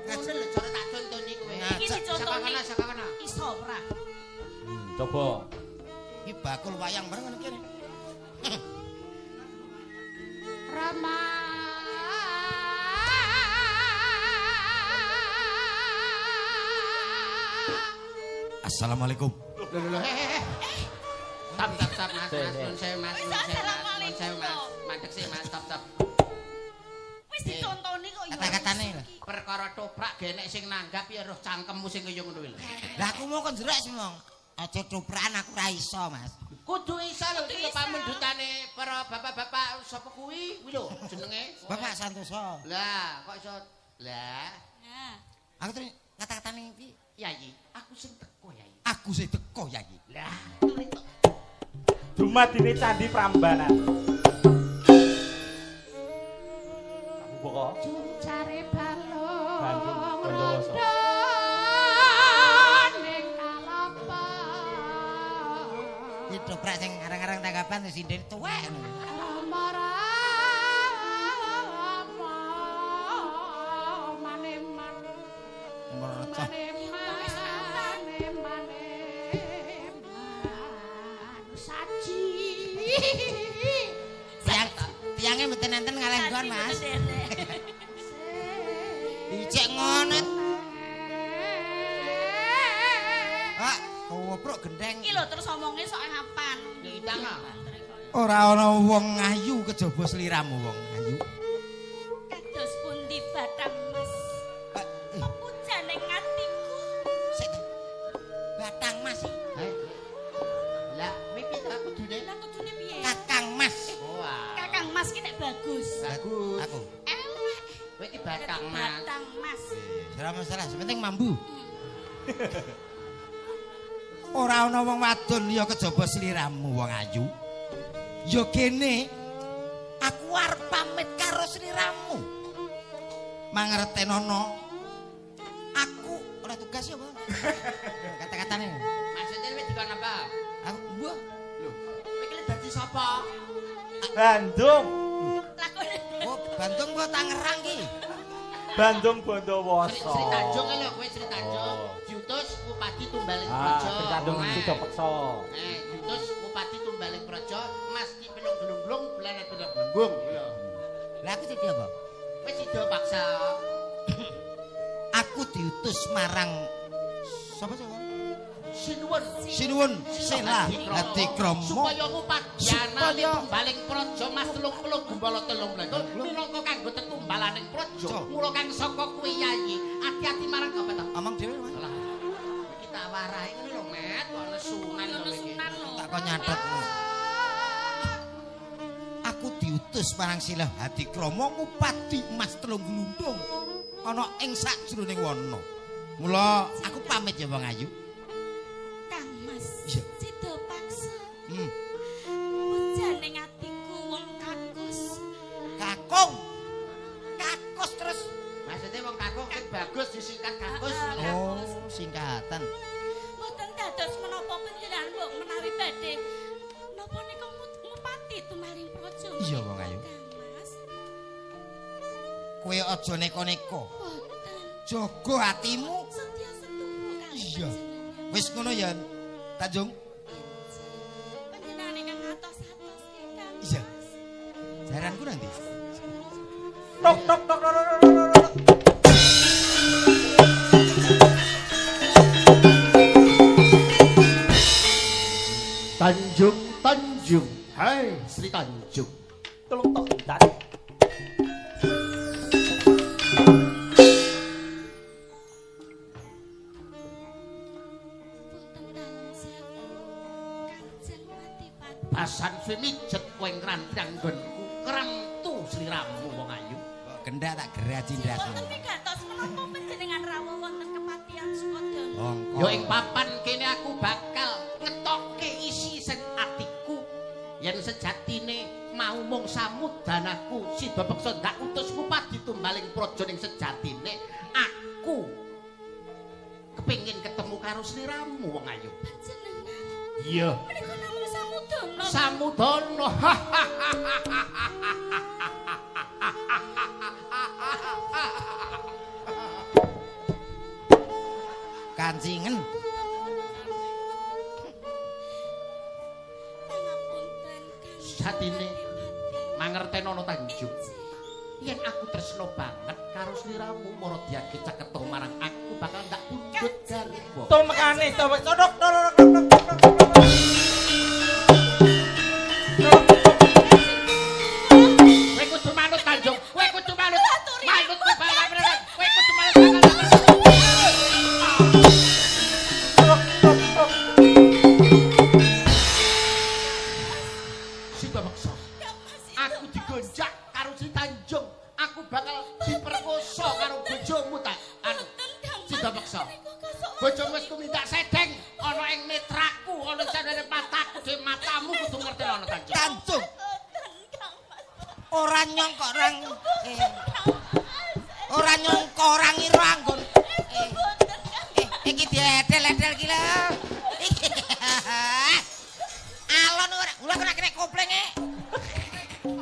Ngono lho cara tak contoni kowe. Iki dicontoni. Saka kana. Iso ora? Coba. iki bakul wayang bareng ngene kene. Rama Assalamualaikum. Lho. Tap Mas. Nun sewu Mas. Mandek sih Mas, tap. Wis dicontoni kok ya. Kata-katane lho. Perkara toprak genek sing nanggap ya roh cangkemmu sing kaya ngono kuwi lho. Lah aku mau kon jerak sih mong. Aja coprakan aku ra iso, Mas. Kudu iso lho iki pamundhutane para bapak-bapak sapa kuwi lho jenenge. Bapak Santoso. Lah, kok iso lah Nah, Aku terus kata-katane iki, Yayi, aku sing teko Yayi. aku sing teko Yayi. Lah, Dumadine Candi Prambanan. Aku pokok cari balon Bandung Bondowoso. ning kalapa Iki doprak sing arang-arang tanggapan wis sinden tuwek. lamara maneman Mercah. maneman saji Tiange mboten enten ngalenggon, tadi Mas. bener, Dek. Ijek ngono. Pak, kowe Pruk gendeng. Iki lho terus omongnya soal apaan? Ngidang ah. Ora ana wong ayu kejaba sliramu wong ayu. Kados pundi Bathang Mas? Pepujane ngatiku. Sik. Bathang Mas. Lah, piye ta kudune? Lah kudune piye? Kakang Mas. Wah. Kakang Mas ki nek bagus. Bagus. Aku. Elek. Kowe iki Bathang Mas. Bathang Mas. Ora masalah, sepenting mambu. Ora ana wong wadon liya kejaba sliramu wong ayu. Ya kene aku arep pamit karo sliramu. Mangertenono aku ora tugas ya, Bang. Kata-katane. Maksudnya kowe dikon apa? Aku mbah. Lho, kowe iki dadi sapa? Bandung. Lakone. Oh, Bandung kok Tangerang ki. Bandung Bondowoso. Sri Tanjung lho, kowe Sri Tanjung. Diutus Bupati Tumbaling Praja. Sri Tanjung Sida Peksa. Diutus Bupati Tumbaling Praja, Mas ki pelung glung-glung, belanet pelung glung lho. Lah aku dadi apa? Kowe sida paksa. Aku diutus marang sapa sih? Sinuwun Sela Hadikrama supaya ngupadyana Supaya- Tumbaling Praja Mas 30 Gumbala 13 minangka kanggo tetumbalaning praja. Mula kang saka kuwi yayi, ati-ati marang apa ta? omong dhewe Mas. Lah. Iki tak warahi ngene lho, Met, kok nesunan lho iki. Nesunan lho. Tak kok nyatet. Aku diutus marang Sela Hadikrama ngupadi emas 3 glundung ana ing sakjroning wana. Mula aku pamit ya Wong Ayu. Kang Mas. Iya. Sida paksa. Hmm. Pujane atiku wong kakus. Kakung. Kakus terus. Maksudnya wong kakung sing bagus disingkat kakus. Oh, singkatan. Mboten dados menapa panjenengan mbok menawi badhe napa nika ngupati Tumbaling Praja. Iya, Wong Ayu. Kang Mas. Kowe aja neko-neko. Boten. Jaga atimu. Setya setuju Kang. Iya. Wis ngono ya, Tanjung. Panjenengan ingkang atos-atos Kang. Iya. Jaranku nanti. Tok tok tok tok tok, tok, tok. Tanjung, hai Sri Tanjung. Tolong tok bentar. Punten dalem sewu. Kanjeng Adipati. Pasan semijet kowe ngrantang nggonku krantu sliramu wong ayu. Gendak tak gerak cindraku. Boten pikantos menapa panjenengan rawuh wonten kepatihan Sukodana. Mongko. Yo ing papan kene aku bakal ngetokke isi sing atiku yen sejatine mau mung samudanaku Sida Beksa ndak utus Bupati Tumbaling Praja ning sejatine aku kepengin ketemu karo sliramu wong ayu. Panjenengan Iya. menika namung samudana. Samudana. Kancingen. Pangapunten Kang. Satine mangertenono Tanjung. Yen aku tresno banget karo sliramu Maradiake caketa marang aku bakal ndak pundhut garwa. Tok mekane tok tok tok tok tok. Kowe kudu manut Tanjung. Kowe kudu manut. Manut kowe bae. Kowe kudu manut. Sida Beksa. Aku digonjak karo si Tanjung. Aku bakal diperkosa karo bojomu ta. Anu Sida Beksa. Bojomu wis tumindak sedeng ana ing netraku, ana sandene mataku, dhewe matamu kudu ngerti ana Tanjung. Tanjung. Ora nyangka orang ora nyangka orang ira anggon. Iki diedel-edel ki lho. Alon ora ora kena kompleng e.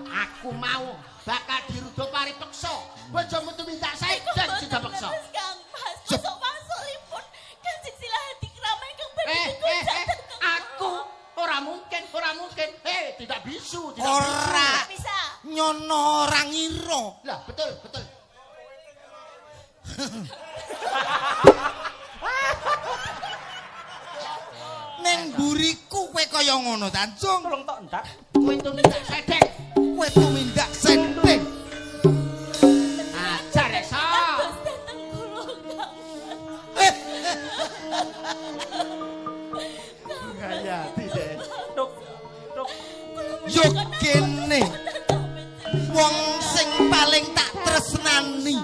Aku mau bakal dirudo paripeksa. Bojomu tumindak sedeng Sida Beksa. Kang Mas, masuk-masukipun Kanjeng Sela Hadikrama ingkang badhe digonjak. Aku ora mungkin. Tidak bisu, tidak Ora Bisa. nyono orang ira. Lah, betul. Mburiku kowe kaya ngono, Tanjung. Tolong tok endak. Kowe tumindak sedeng. Kowe tumindak sendeng. Ajar iso. Dateng kula Kang. Gayati deh. Tuk. Yo kene. Wong sing paling tak tresnani.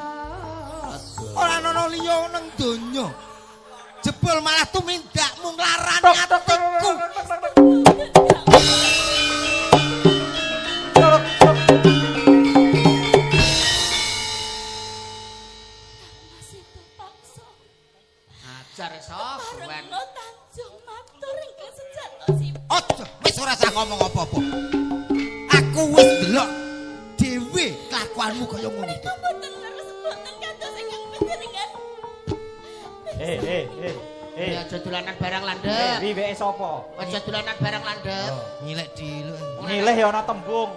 Ora ana liya nang donya. Jebul malah tumindakmu nglarani atiku. Masih terpaksa. Ajar iso. Suwen. Kula Tanjung matur ingkang sejatosipun. Aja, wis ora usah ngomong apa-apa. Aku wis delok dhewe kelakuanmu kaya ngono iki. Mboten leres mboten kados ingkang panjenengan. Ya aja dolanan barang landhep. Riweke sapa? Aja dolanan barang landhep. Nyilek diluk. Milih ya ana tembung.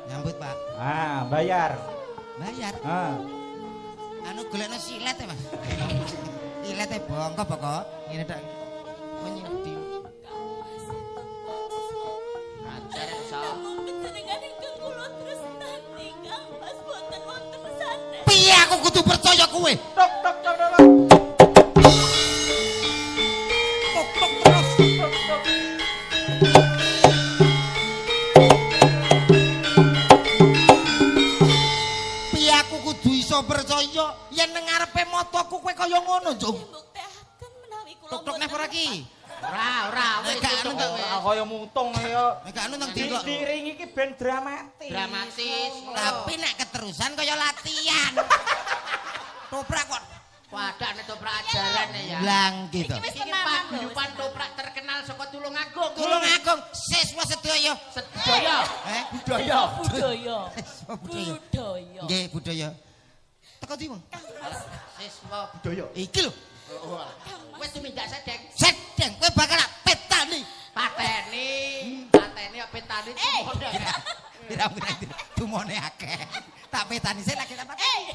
Nyambut, Pak. Ah, bayar. Bayar. Ah. Anu golekno silet ya, Mas. Silete bongko pokok. Ngene tok. Menyudi. Ajar iso. Namung panjenengan ingkang kula tresnani Kang Mas boten wonten sanes. Piye aku kudu percaya kowe? Tok. Tok terus. Piye aku kudu iso percaya yen nang ngarepe mataku kowe kaya ngono, Jung? Mbukteaken menawi kula Tok nek ora ki. Ora wis Nek anu tutup gak wis. Kaya mutung ya. Nek anu nang dilok. Diiringi iki ben dramatis. Dramatis. Tapi nek keterusan kaya latihan. Toprak kok. Wadah nek toprak ajaran ya. Blang gitu. Wis Iki tenanan lho. paguyuban toprak terkenal saka Tulungagung. Tulungagung siswa sedaya. Sedaya. Budaya. Budaya. Siswa budaya. Budaya. Nggih, budaya. Teko ndi, Wong? Siswa budaya. Iki lho. Wis tumindak sedeng. Sedeng kowe bakal petani. Pateni apa petani tumone. Pira-pira tumone akeh. Tak petani sik lagi tak pateni.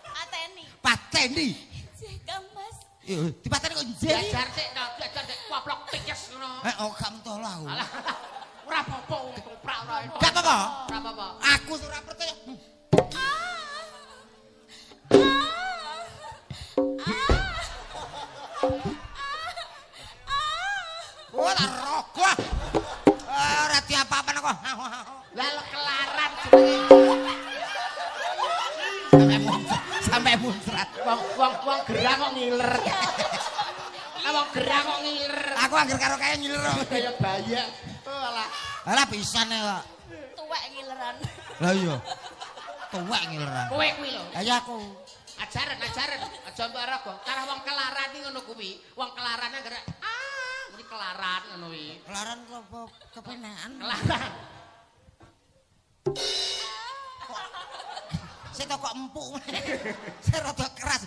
Ateni. Pateni. Jeh Kang Mas. Yo, dipateni kok njeri. Belajar sik belajar sik koplok tikes ngono. Oh, gak mentolo aku. Alah. Ora apa-apa wong toprak ora. Gak apa-apa. Ora apa-apa. Aku ora percaya. Oh, tak rogo. Ora diapa-apane kok. Lah kelaran jenenge. Sampai muncrat. Wong gerang kok ngiler. Wong gerang kok ngiler. Aku angger karo kaya ngiler. Kaya bayak. Oh alah. Alah pisane kok. Tuwek ngileran. Lah iya. Tuwek ngileran. Kowe kuwi lho. Ayo aku. Ajaran. Aja mbok raga. Karena wong kelaran iki ngono kuwi. Wong kelarane gerak. Kuwi kelaran ngono kuwi. Kelaran apa kepenakan? Kelaran. Saya kok empuk. Saya rada keras.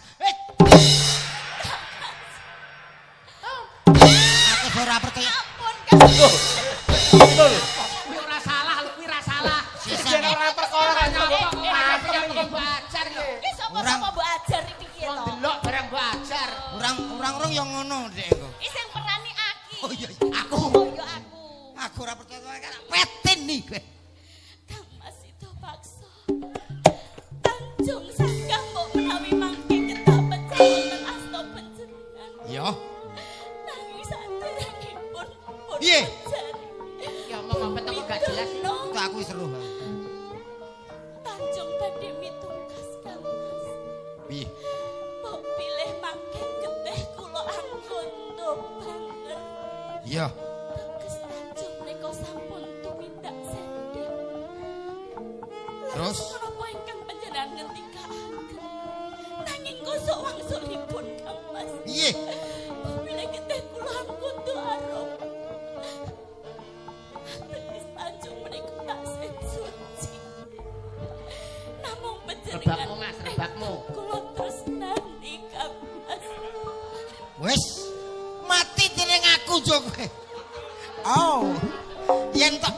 Aku ora percaya. Ampun Kang. Kuwi ora salah, kuwi ora salah. Sisan ora perkara Nyapa bajar kok. Ki sapa-sapa mbok ajar iki piye Wong to? delok barang bajar. Urang-urang yang ngono Dek. Ki sing perani Aki. Oh iya, aku. Oh ya aku. Aku ora percaya kan petin nih kowe. Kang Mas itu paksa. Tanjung Sangkang mbok menawi mangke kedah pecah wonten asta panjenengan. Iya. Nanging saderengipun pun Piye? pejari. Ya omong apa kok gak jelas. Widodo Itu aku wis seru. Tanjung badhe mitungkas Kang Mas. Piye? Mbok pilih mangke getih kula anggondo banget. Iya. Teges Tanjung menika sampun tumindak sendiri. Terus? Menapa ingkang panjenengan ngendikaaken? Nanging kosok wangsulipun Kang Mas. Piye? Bila getih kula anggondo arum. Teges Tanjung menika taksih suci. Namung panjenengan Rebakmu Mas, rebakmu. kula tresnani Kang Mas. Wis mati dening aku jo kowe. Oh. Yen tok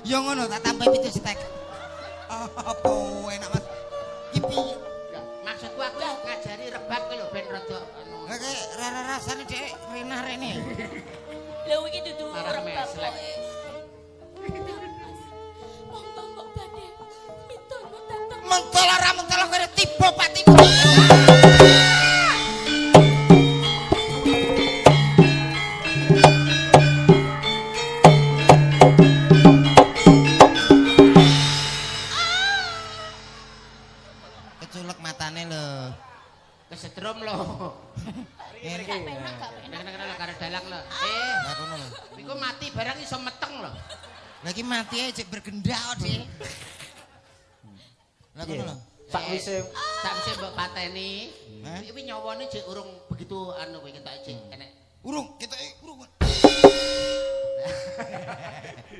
ya ngono tak tambah 7 stek. Apa enak Mas. Iki piye? Maksudku aku ngajari rebak kuwi lho ben rada anu. Kayak rasa-rasane Dek renah rene. Lha iki dudu Marah urip meslek. bapak. Monggo mbok badhe mitono dateng. Mentol ora mentol kene tiba pati. Keculek matane lho. Kesetrum lho. Ngene Gak penak, gak penak. Kena karo dalang lho. Lah kono lho. Iku mati barang iso meteng lho. Lah iki mati ae cek bergendak, Dik. Lah kono lho. Sakwise Sakwise mbok pateni, Hah? iki nyawane jek urung begitu anu kowe ketok jek enek. Urung, kita urung.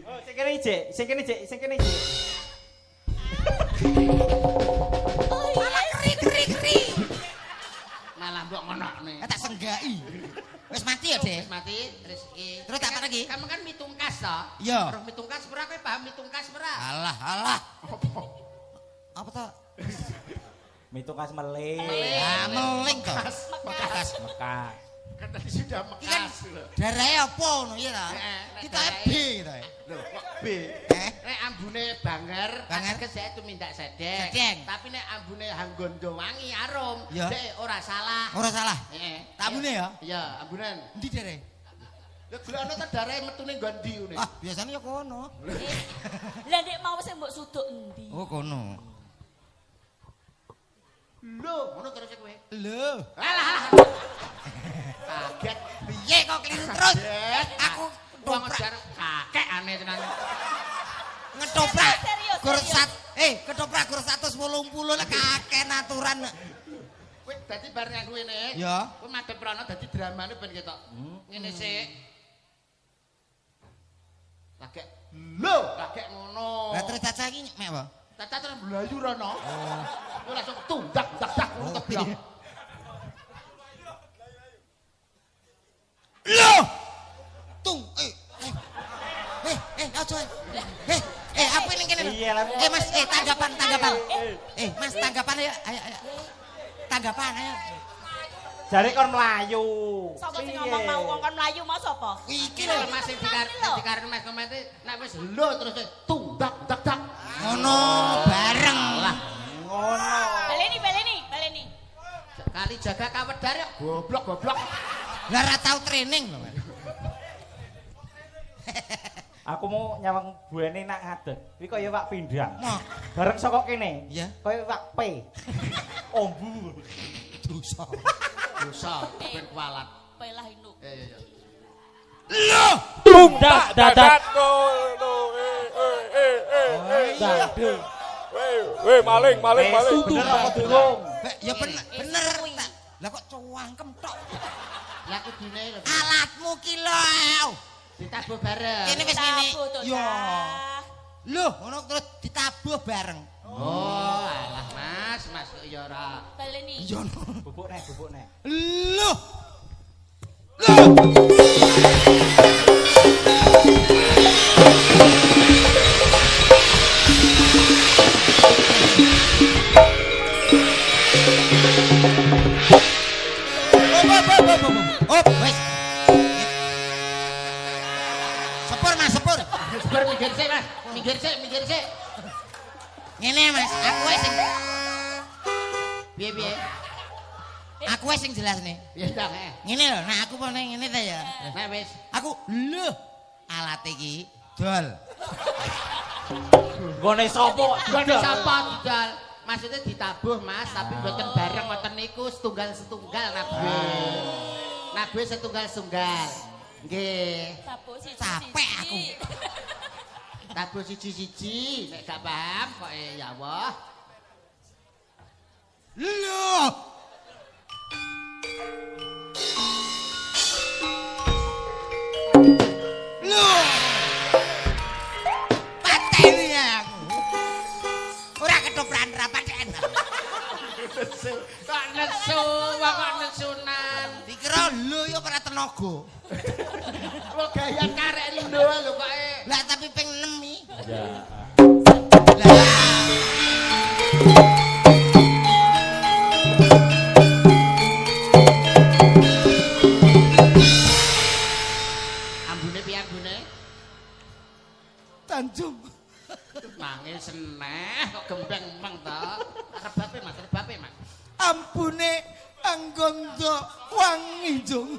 Oh, sing kene Jek, sing kene Jek, sing kene Jek. Oh iya. Malah mbok ngonokne. Tak senggaki. Wis mati ya, Dik? Wis mati terus iki. Terus apa lagi? Kamu kan mitungkas to? Iya. Terus mitungkas ora kowe paham mitungkas ora? Alah, alah. Apa to? Mitungas melih. Ah, meling to. Mekas. Mekas. Kan tadi sudah Iki kan mekas lho. darahe apa ngono ya ta? Kita B ta. Lho, kok B? Eh? Nek ambune banger, Banger? kesek tumindak sedeng. Sedeng. Tapi nek ambune hanggondo wangi arum, Iya. dek ora salah. Ora salah. Heeh. Tambune ya? Iya, ambunan. Endi dere? Lha golekno ta darahe metune nggo ndi ngene. Ah, biasanya ya kono. Lah nek mau sing mbok suduk endi? Oh, kono. Lho, ngono terus kowe. Lho, Alah. Kaget. piye kok keliru terus? Kaget. Aku wong ketoprak. jar kakek aneh tenan. Ngetoprak. Serius, Gur serius. ketoprak gur 180 lah kakek aturan. Kowe dadi bar nganggo ngene. Ya. Kowe madhep rono dadi dramane ben ketok. Ngene sik. Kakek. Lho, kakek ngono. Lah terus caca iki mek apa? Tata terus mlayu rono. Kowe langsung tundak dak ngono teblok. Lho! Tung, aja. Apa ini kene? Iya lah. Mas, tanggapan. Mas, tanggapan ayo. Tanggapan ayo. Jare kon mlayu. Sapa sing ngomong mau ngongkon mlayu mau sapa? Iki Lho lho. Mas sing dikaren Mas komenti nek wis lho terus tundak dak. Ngono bareng. Lah, Ngono. Baleni. kali jaga kawedar ya goblok. Lah ora tau training lho. Aku mau nyawang buene nak ngadeg. Kuwi kaya Pak Pindang. Mo, Bareng saka kene. Iya. Kaya Pak P. Ombu. dosa. Dosa ben kualat. Pelah inu. Iya. Lho! Tundak dadat. Dadu. Weh, maling. Bener apa durung? Ya bener. Lah kok cuangkem tok. Lah kudune lho Alatmu ki lho. ditabuh bareng. Kene wis ngene. Tabu to, Yo. Cah. Lho, ngono terus ditabuh bareng. Oh, alah Mas kok ya ora. Baleni. Iya no. Bubuk nek. Lho. Oh, wes. Sepur Mas, sepur. Sepur minggir sik Mas. Minggir sik. Ngene Mas, aku wes sing Piye? aku wes sing jelas nih. Ya ndang Ngene lho, nah aku mau neng ngene ta ya. Nek wis Aku lho alat iki dol. Nggone sapa? Gone sapa didal? Maksudnya ditabuh Mas, tapi mboten bareng ngoten niku setunggal-setunggal nabuhe. Nabuhe setunggal-setunggal. Nggih. Tabu siji. Capek aku. Tabuh siji-siji, nek gak paham kok ya Allah. Lho. Lho. Pateni aku. Ora ketoprak rapaten. Kok nesu, kok nesunan. Dikira lho ya ora tenaga. Kok gaya karek lho lho kok. Lah tapi ping 6 iki. Ya. gembeng meng to. Rebape Mas, rebape Mas. Ampune anggondo wangi jung.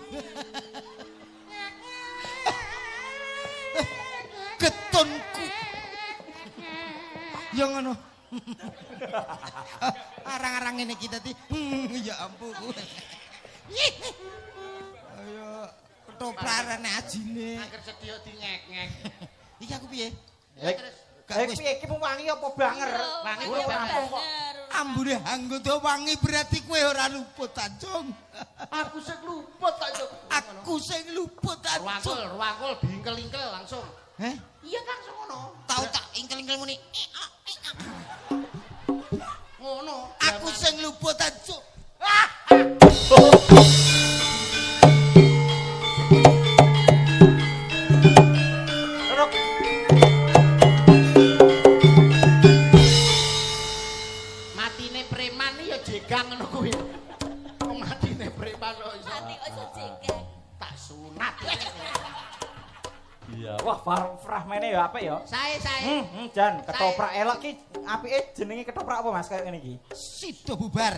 Ketonku. Ya ngono. Arang-arang ngene iki dadi ya ampun. Ayo ketoprarane ajine. Angger sedya dingek-ngek. Iki aku piye? Piye iki wangi apa banger? Wangi ora apa. Ambune anggondo wangi berarti kowe ora luput Tanjung. Aku sing luput tak Jung. Aku sing luput Tanjung. Ruangkul bingkel-ingkel langsung. Heh? Iya langsung ngono. Tau tak ingkel-ingkel muni. Ngono. Aku sing luput Tanjung. Matine preman ya jegang ngono kuwi. Wong matine preman kok iso. Mati aja jengkel. Tak sunat. Iya, wah fragmene ya apik ya. Sae. Jan, ketoprak elok ki apike jenenge ketoprak apa Mas kayak ngene iki? Sido bubar.